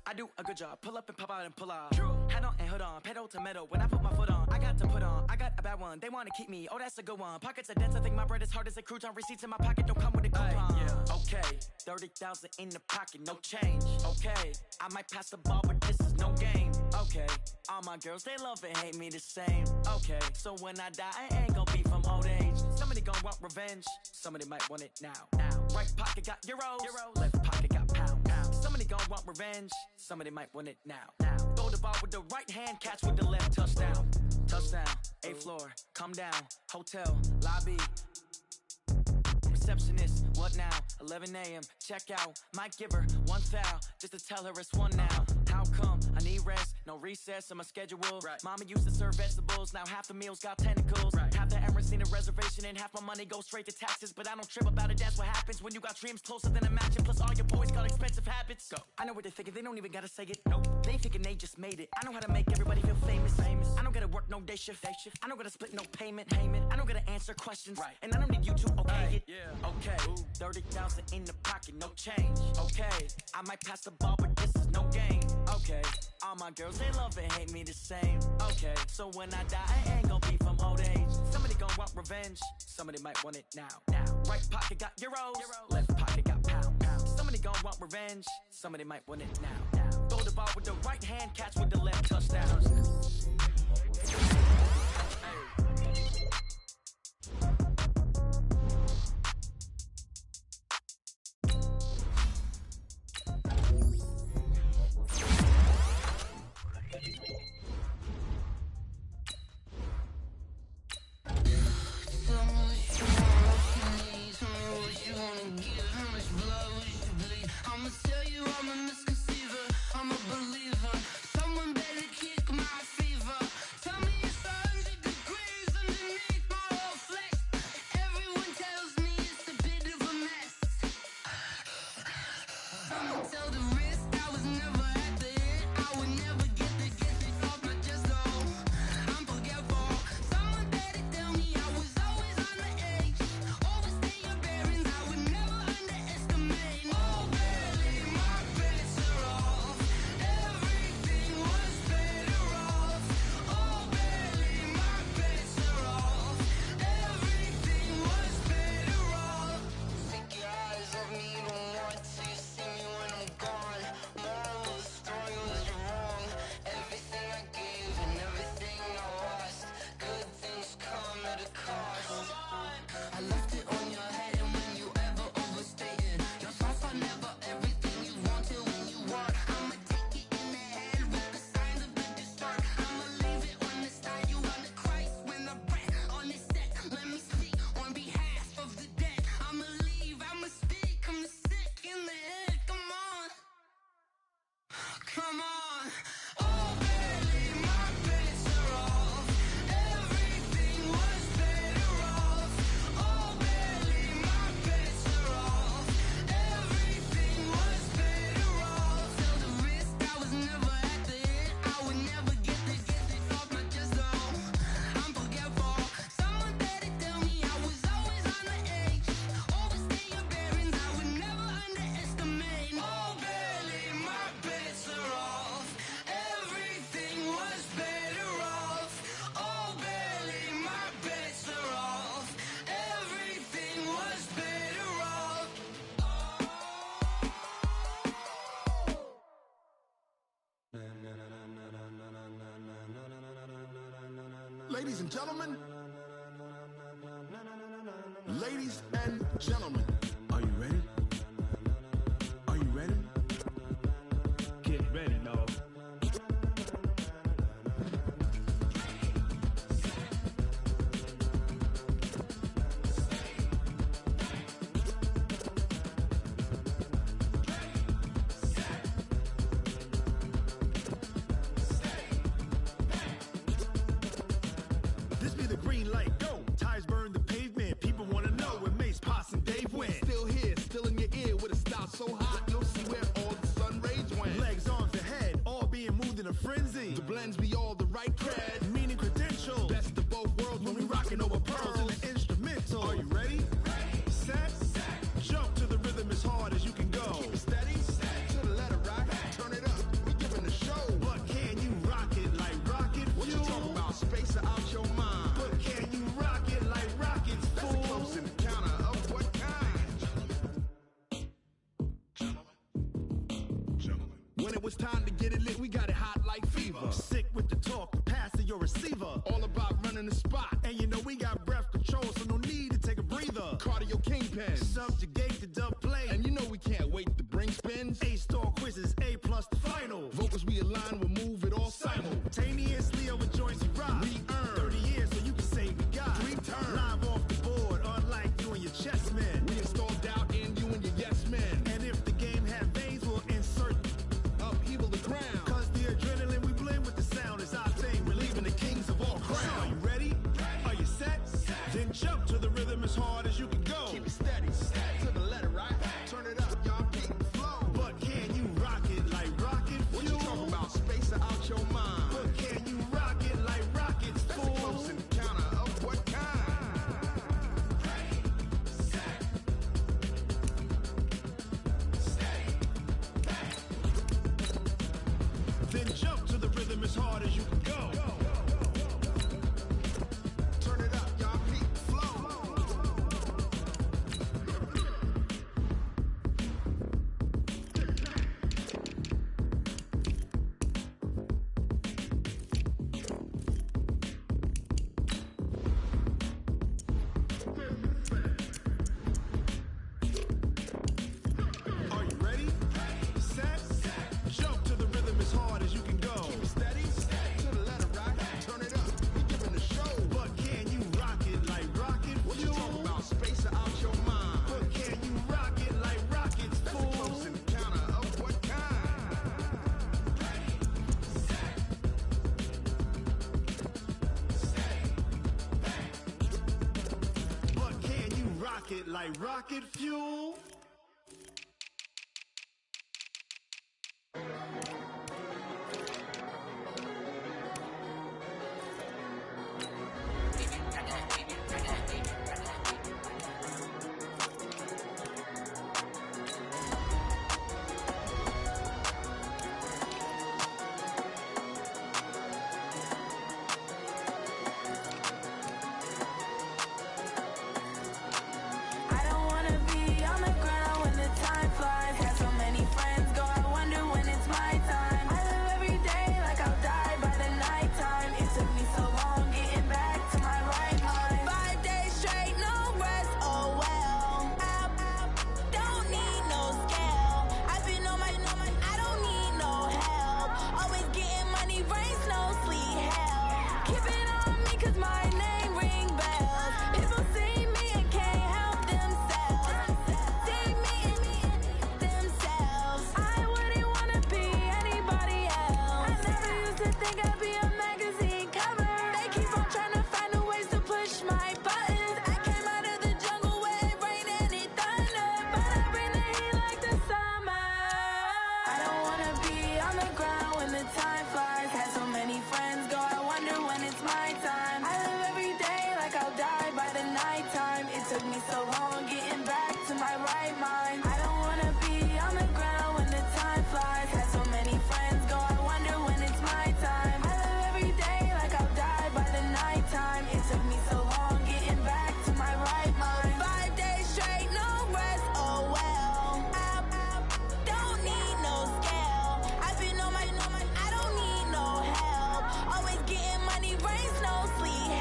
I do a good job. Pull up and pop out and pull out. Hat on and hood on. Pedal to metal. When I put my foot on, I got to put on. I got a bad one. They want to keep me. Oh, that's a good one. Pockets are dense. I think my bread is hard as a crouton. Receipts in my pocket don't come with a coupon. Okay. 30,000 in the pocket. No change. Okay. I might pass the ball, but this is no game. Okay. All my girls, they love and hate me the same. Okay. So when I die, I ain't gon' be from old age. Somebody gon' want revenge. Somebody might want it now. Right pocket got euros. Left pocket got pound. Somebody gon' want revenge. Somebody might want it now. Throw the ball with the right hand, catch with the left, touchdown. Touchdown, 8th floor, come down. Hotel, lobby. Receptionist, what now? 11 a.m., check out. Might give her one foul, just to tell her it's one now. How come? I need rest, no recess in my schedule. Mama used to serve vegetables, now half the meals got tentacles. Half the errands need a reservation and half my money goes straight to taxes. But I don't trip about it, that's what happens when you got dreams closer than a matching. Plus all your boys got expensive habits. I know what they're thinking, they don't even gotta say it. They thinking they just made it. I know how to make everybody feel famous. I don't gotta work no day shift. I don't gotta split no payment. I don't gotta answer questions. And I don't need you to okay it. Okay, 30,000 in the pocket, no change. Okay, I might pass the ball, but this is no game. Okay, all my girls, they love and hate me the same. Okay, so when I die, I ain't gon' be from old age. Somebody gon' want revenge. Somebody might want it now. Right pocket got euros. Left pocket got pound. Somebody gon' want revenge. Somebody might want it now. Throw the ball with the right hand, catch with the left, touchdown. Ladies and gentlemen. Ladies and gentlemen. Are you ready? Are you ready? Get ready, no. This be the green light, go. Tires burn the pavement. People want to know where Mace, Potts, and Dave went. Still here, still in your ear with a style so hot, you'll see where all the sun rays went. Legs, arms, and head, all being moved in a frenzy. The blends be all the right cred, meaning credentials. Best of both worlds when we rockin' over pearls in the instrumental. Are you ready? Set, jump to the rhythm as hard as you can go. Keep it steady, to the letter right, turn it up, we giving the show. But can you rock it like rocket fuel? What you talking about, space out your mind? But can you rock it like rockets, fool? That's a close encounter of what kind? Gentlemen. When it was time to get it lit, we got it hot like fever. Sick with the talk, pass to your receiver. All about running the spot. And you know we got breath control, so no need to take a breather. Cardio kingpin. Subjugate the dub play. And you know we can't wait to bring spins. A-star quizzes, A+ the final. Vocals we align, we'll move it all simultaneously over joints we rock. We earn 30 years, so you can say we got 3 turns. Live off the board, unlike you and your chess men. We install doubt in you and your yes men. And if the game had veins, we'll insert upheaval the ground. Cause the adrenaline we blend with the sound is our thing. We're leaving the kings of all crowns. So are you ready? Are you set? Then jump to the rhythm as hard as you can go. Keep it steady, to the letter right. Turn it up, y'all keep the flow. But can you rock it like rocket fuel? What you talking about? Space out your mind. But can you rock it like rockets, fool? That's a close encounter of what kind? Then jump to the rhythm as hard as you can go. Turn it up, y'all keep the flow. Are you ready? Set, jump to the rhythm as hard as you can go. Keep it steady, to the letter right. Turn it up, we giving the show. But can you rock it like rocket fuel? What you talking about? Space out your mind. But can you rock it like rockets, That's fool? a close encounter of what kind? But can you rock it like rocket fuel? I don't wanna be on the ground when the time flies. Got so many friends, go, I wonder when it's my time. I live every day like I'll die by the nighttime. It took me so long getting back to my right mind. 5 days straight, no rest, oh well. I don't need no scale. I've been on my, I don't need no help. Always getting money, rain, snow, sleet, hell. Keep it on me cause my name ring bells. People see me and can't help themselves. See me and themselves. I wouldn't wanna be anybody else. I never used to think I'd be a magazine cover. They keep on trying to find new ways to push my buttons. I came out of the jungle where it rained and it thundered, but I bring the heat like the summer. I don't wanna be on the ground when the time flies. Had so many friends go, I wonder when it's my time. I live every day like I'll die by the nighttime. It took me so long getting back to my right mind. I don't wanna be on the ground when the time flies. Had so many friends go, I wonder when it's my time. I live every day like I'll die by the nighttime. It took me so long getting back to my right mind. 5 days straight, no rest, oh well. I don't need no scale. I've been on my, I don't need no help. Always getting money, rain, snow, sleet,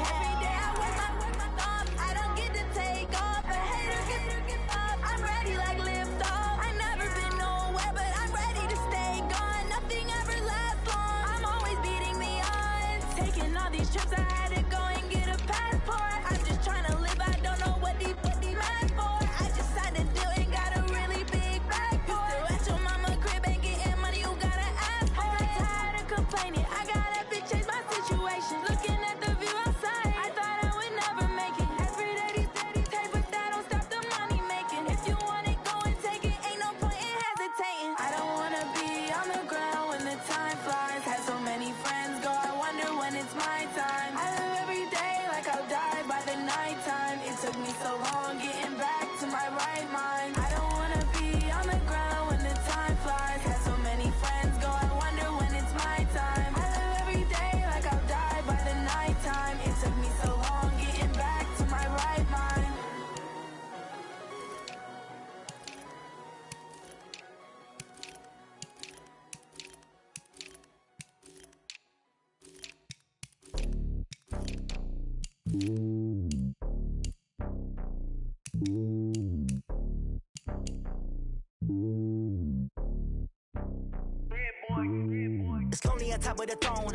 me on top of the throne.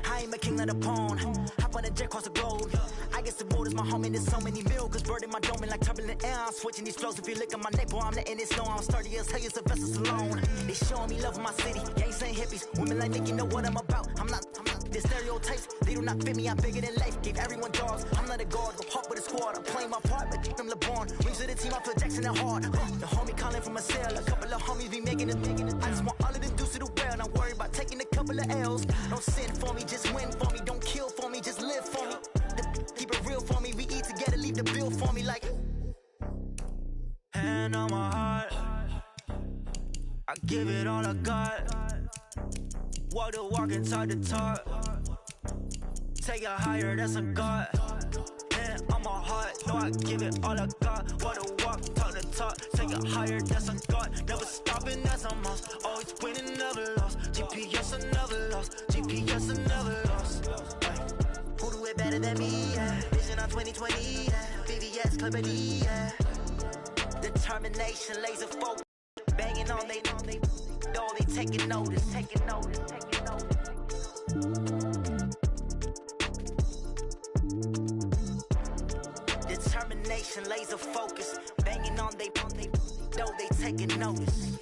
I ain't a king of the pawn. Hop on a jet across the globe. I guess the road is my home and there's so many miracles burning my dome and like turbulent air. I'm switching these flows. If you look at my neck, boy, I'm letting it snow. I'm sturdy as hell, it's a vessel alone. They showing me love in my city. Gangs ain't hippies. Women like Nick, you know what I'm about. I'm not the stereotypes. They do not fit me. I'm bigger than life. Gave everyone dogs. I'm not a guard. Go hard with a squad. I'm playing my part, but I'm LeBron. Wings of the team, I feel Jackson and hard. The homie calling from a cell. A couple of homies be making it. I just want all of them dudes to the well. Don't worry about taking a couple of L's. Don't sin for me, just win for me. Don't kill for me, just live for me. Keep it real for me. We eat together, leave the bill for me like. Hand on my heart, I give it all I got. Walk the walk and talk the talk. Take it higher, that's a God. Hand on my heart, no, I give it all I got. Walk the walk, talk the talk. Take it higher, that's a God. Never stopping, that's a must. Always winning, never lost. GPS, I never lost. GPS, I never lost. Who do it better than me? Yeah. Vision on 2020. Yeah. VVS, Clippity. Yeah. Determination, laser focus. Banging on they door, they taking notice. Determination, laser focus. Banging on they door, they taking notice.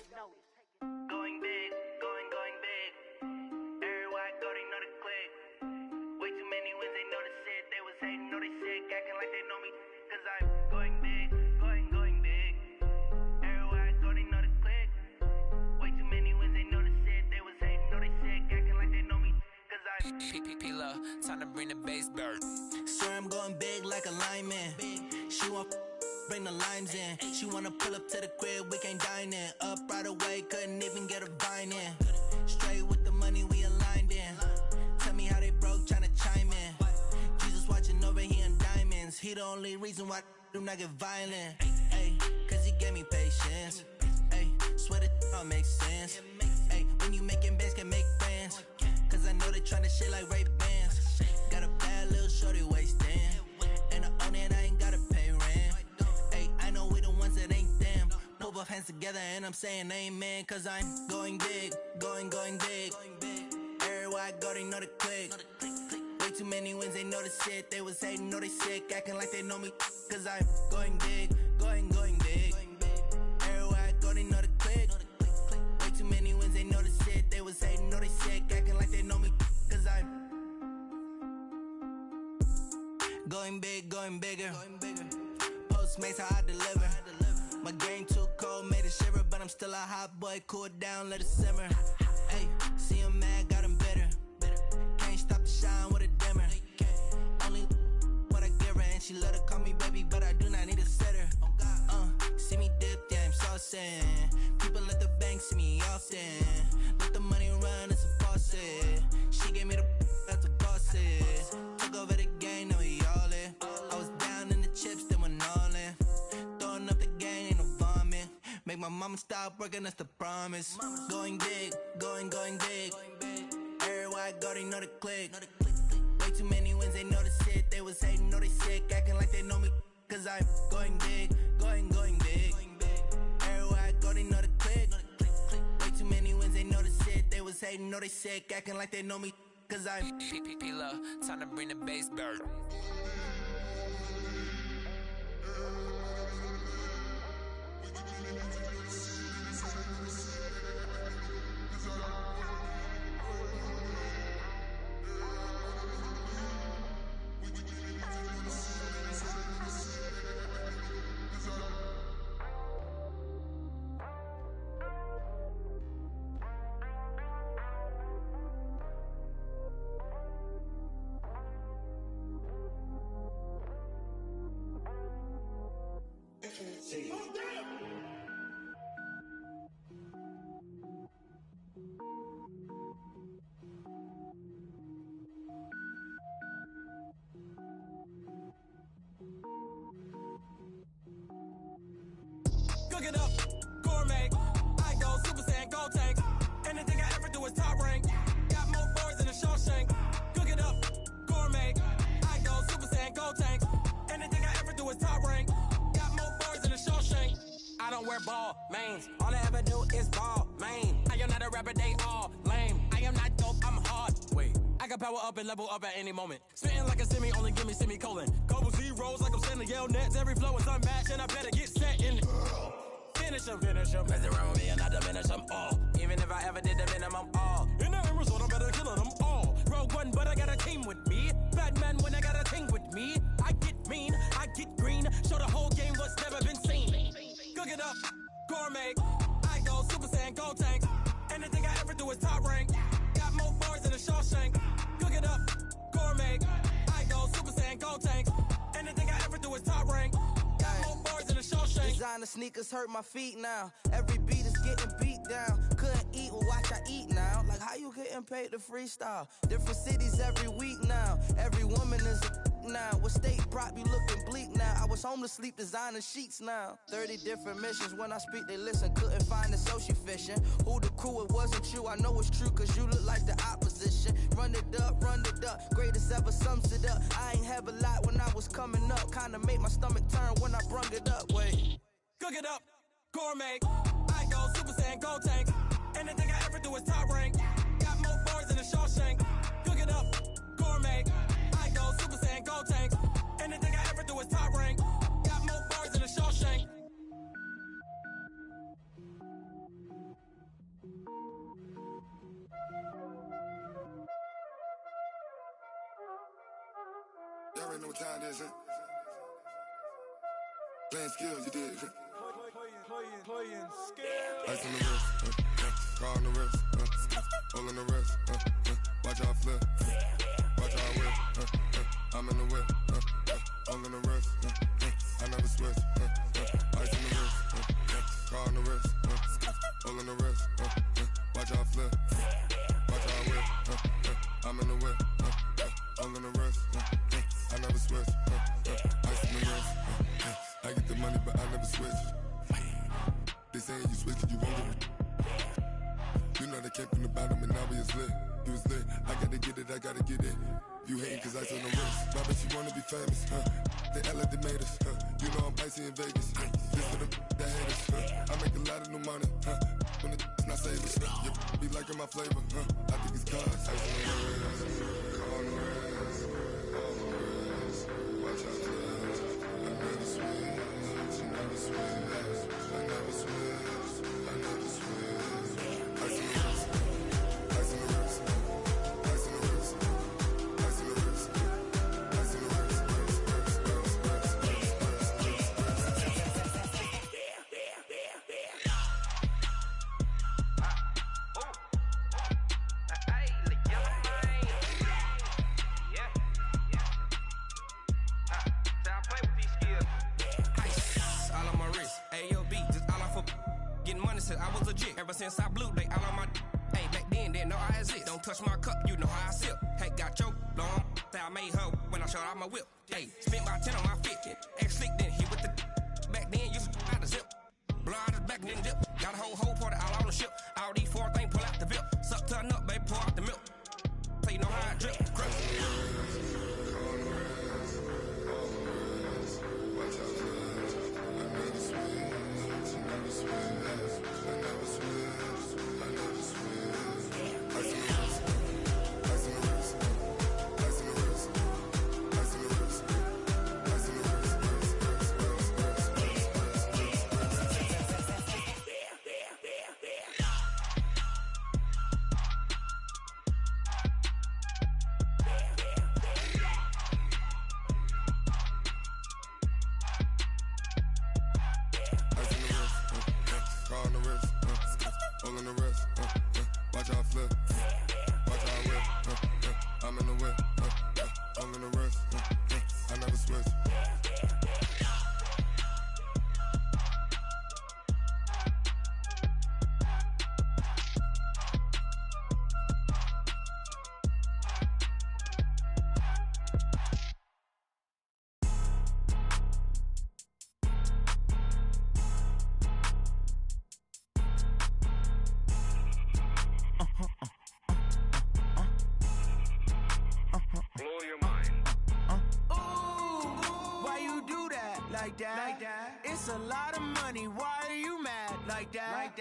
Going big, going big. Everywhere I go, they know the click. Way too many wins, they know the shit. They was hating, know they sick, acting like they know me. Cause I'm going big, going big. Everywhere I go, they know the click. Way too many wins, they know the shit. They was hating, know they sick, acting like they know me. Cause I'm P-P-P-Love, time to bring the bass bird. Sir, I'm going big like a lineman. She want bring the limes in. She wanna pull up to the crib, we can't dine in. Up right away, couldn't even get a vine in. Straight with the money, we aligned in. Tell me how they broke, tryna chime in. Jesus watching over here in diamonds. He the only reason why I do not get violent. Ay, cause he gave me patience. Ay, swear that all makes sense. Ay, when you making bands, can make friends. Cause I know they tryna shit like Ray Bans. Got a bad little shorty wasting. And I own it, I ain't gotta pay rent. Ay, I know we the ones that ain't them. Pull both hands together and I'm saying amen. Cause I'm going big, going big. Everywhere I go, they know the click. Way too many wins, they know the shit. They was hating, know they sick, acting like they know me. Cause I'm going big, going big. Everywhere I go, they know the click. Way too many wins, they know the shit. They was hating, know they sick, acting like they know me. Cause I'm going big, going bigger. Postmates, how I deliver. My game too cold, made it shiver. But I'm still a hot boy, cool it down, let it simmer. Hey, see him mad, got him bitter. Can't stop the shine with a dimmer. Only what I give her, and she love to call me baby, but I do not need a sitter. See me dip, yeah, I'm saucing. People at the bank see me often. Let the money run, it's a faucet. She gave me the that's a boss it. Took over the game, now we all in. I was down in the chips, then went all in. Throwing up the game, ain't no vomit. Make my mama stop working, that's the promise. Going big, going big. Everywhere I go, they know the click. Way too many wins, they know the shit. They was hating, know they sick, acting like they know me. Cause I'm going big, going big. Everywhere I go, they know the click. Way too many wins, they know the shit. They was hating, know they sick, acting like they know me. Cause I'm P-P-P-Love, time to bring the bass bird. Cook it up, gourmet. I go Super Saiyan, gold tank. Anything I ever do is top rank. Got more boards than a Shawshank. Cook it up, gourmet. I go Super Saiyan, gold tank. Anything I ever do is top rank. Got more boards than a Shawshank. I don't wear ball mains. All I ever do is ball main. I am not a rapper, they all lame. I am not dope, I'm hard. Wait, I got power up and level up at any moment. Spitting like a semi, only give me semicolon. Couple zeros like I'm sending yell nets. Every flow is unmatched and I better get set in. Finish him. Mess around with me and I diminish them all. Even if I ever did the minimum, all. In the end result, I'm better killing them all. Rogue one, but I got a team with me. Batman when I got a team with me. I get mean, I get green. Show the whole game what's never been seen. Cook it up, gourmet. I go Super Saiyan, gold tanks. Anything I ever do is top rank. Got more bars than a Shawshank. Cook it up, gourmet. I go Super Saiyan, gold tanks. Anything I ever do is top rank. Got more bars than a Shawshank. Designer sneakers hurt my feet now. Every beat is getting beat down. Couldn't eat, well watch I eat now. Like how you getting paid to freestyle? Different cities every week now. Every woman is a now. What state brought me looking bleak now? I was homeless, sleep designing sheets now. 30 different missions. When I speak, they listen. Couldn't find the social fishing. Who the crew? It wasn't you. I know it's true, cause you look like the opposition. Run it up. Greatest ever sums it up. I ain't have a lot when I was coming up. Kinda made my stomach turn when I brung it up. Wait. Cook it up, gourmet. I go Super Saiyan, gold tank. Anything I ever do is top rank. Got more bars than a Shawshank. Cook it up, gourmet. I go Super Saiyan, gold tank. Anything I ever do is top rank. Got more bars than a Shawshank. Y'all already know what time it is, huh? Playing skills, you did. Playing skills. Ice on the wrist, car on the wrist, hole in the wrist, watch how I flip, watch how I whip, I'm in the whip, hole in the wrist, I never switch, ice on the wrist, car on the wrist, hole in the wrist, watch how I flip, watch how I whip, I'm in the whip, hole in the wrist, I never switch, ice on the wrist, I get the money but I never switch. They saying you switch it, you won't get it. You know they came from the bottom and now we is lit. You was lit, I gotta get it, I gotta get it. You hating cause I on the wrist. My bitch, you wanna be famous, They LA, they made us, You know I'm icy in Vegas, This for the that haters, I make a lot of new money, When it's not savings, You be liking my flavor, I think it's cause ice on the wrist, on the wrist, on the wrist. Watch out, I never switch, I never switch. I never switch, I never switch. Ice in the wrist, ice in the wrist, ice in the wrist, ice in the wrist, ice in the wrist, I was legit ever since I blew they all on my hey back then didn't know I exist. Don't touch my cup, you know how I sip. Hey, got your long I made her when I showed out my whip. Hey, spent about 10 on my fit. Ex slick then hit with the back then used to out the zip. Blow out his back then dip. Got a whole party all on the ship. All these four things pull out the VIP. Suck turn up, baby, pour out the milk. So you know how I drip. Crush. Like that. It's a lot of money. Why are you mad? Like that.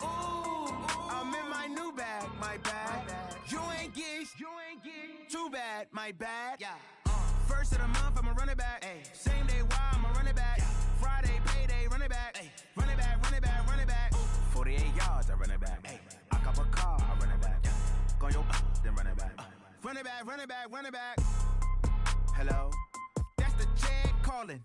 Ooh, I'm in my new bag. My bag. my bad. Yeah. First of the month, I'ma run it back. Ay. Same day, why I'ma run it back. Yeah. Friday, payday, run it back. Ay. Run it back, run it back, run it back. 48 yards, I run it back. Ay. I cop a car, I run it back. Yeah. Go your then run it back. Run it back, run it back, run it back. Hello? That's the check calling.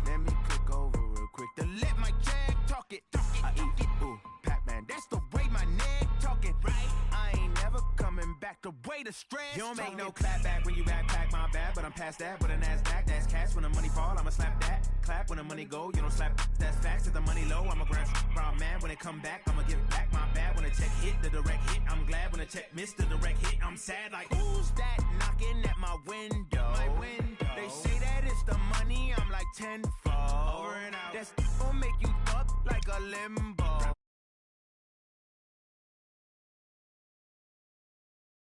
Let me click over real quick to let my check talk it. I eat it, ooh, Pac-Man. That's the way my neck talking. Right? I ain't never coming back the way the stress. You don't make no clap back when you backpack, my bad. But I'm past that, but a NASDAQ, that's cash. When the money fall, I'ma slap that. Clap when the money go, you don't slap. That's facts. If the money low, I'ma grab brown man. When it come back, I'ma give back my bad. When the check hit, the direct hit. I'm glad when the check missed the direct hit. I'm sad like, who's that knocking at my window? My window. They say that it's the money, I'm like tenfold. Over and out. That's gon' make you up like a limbo.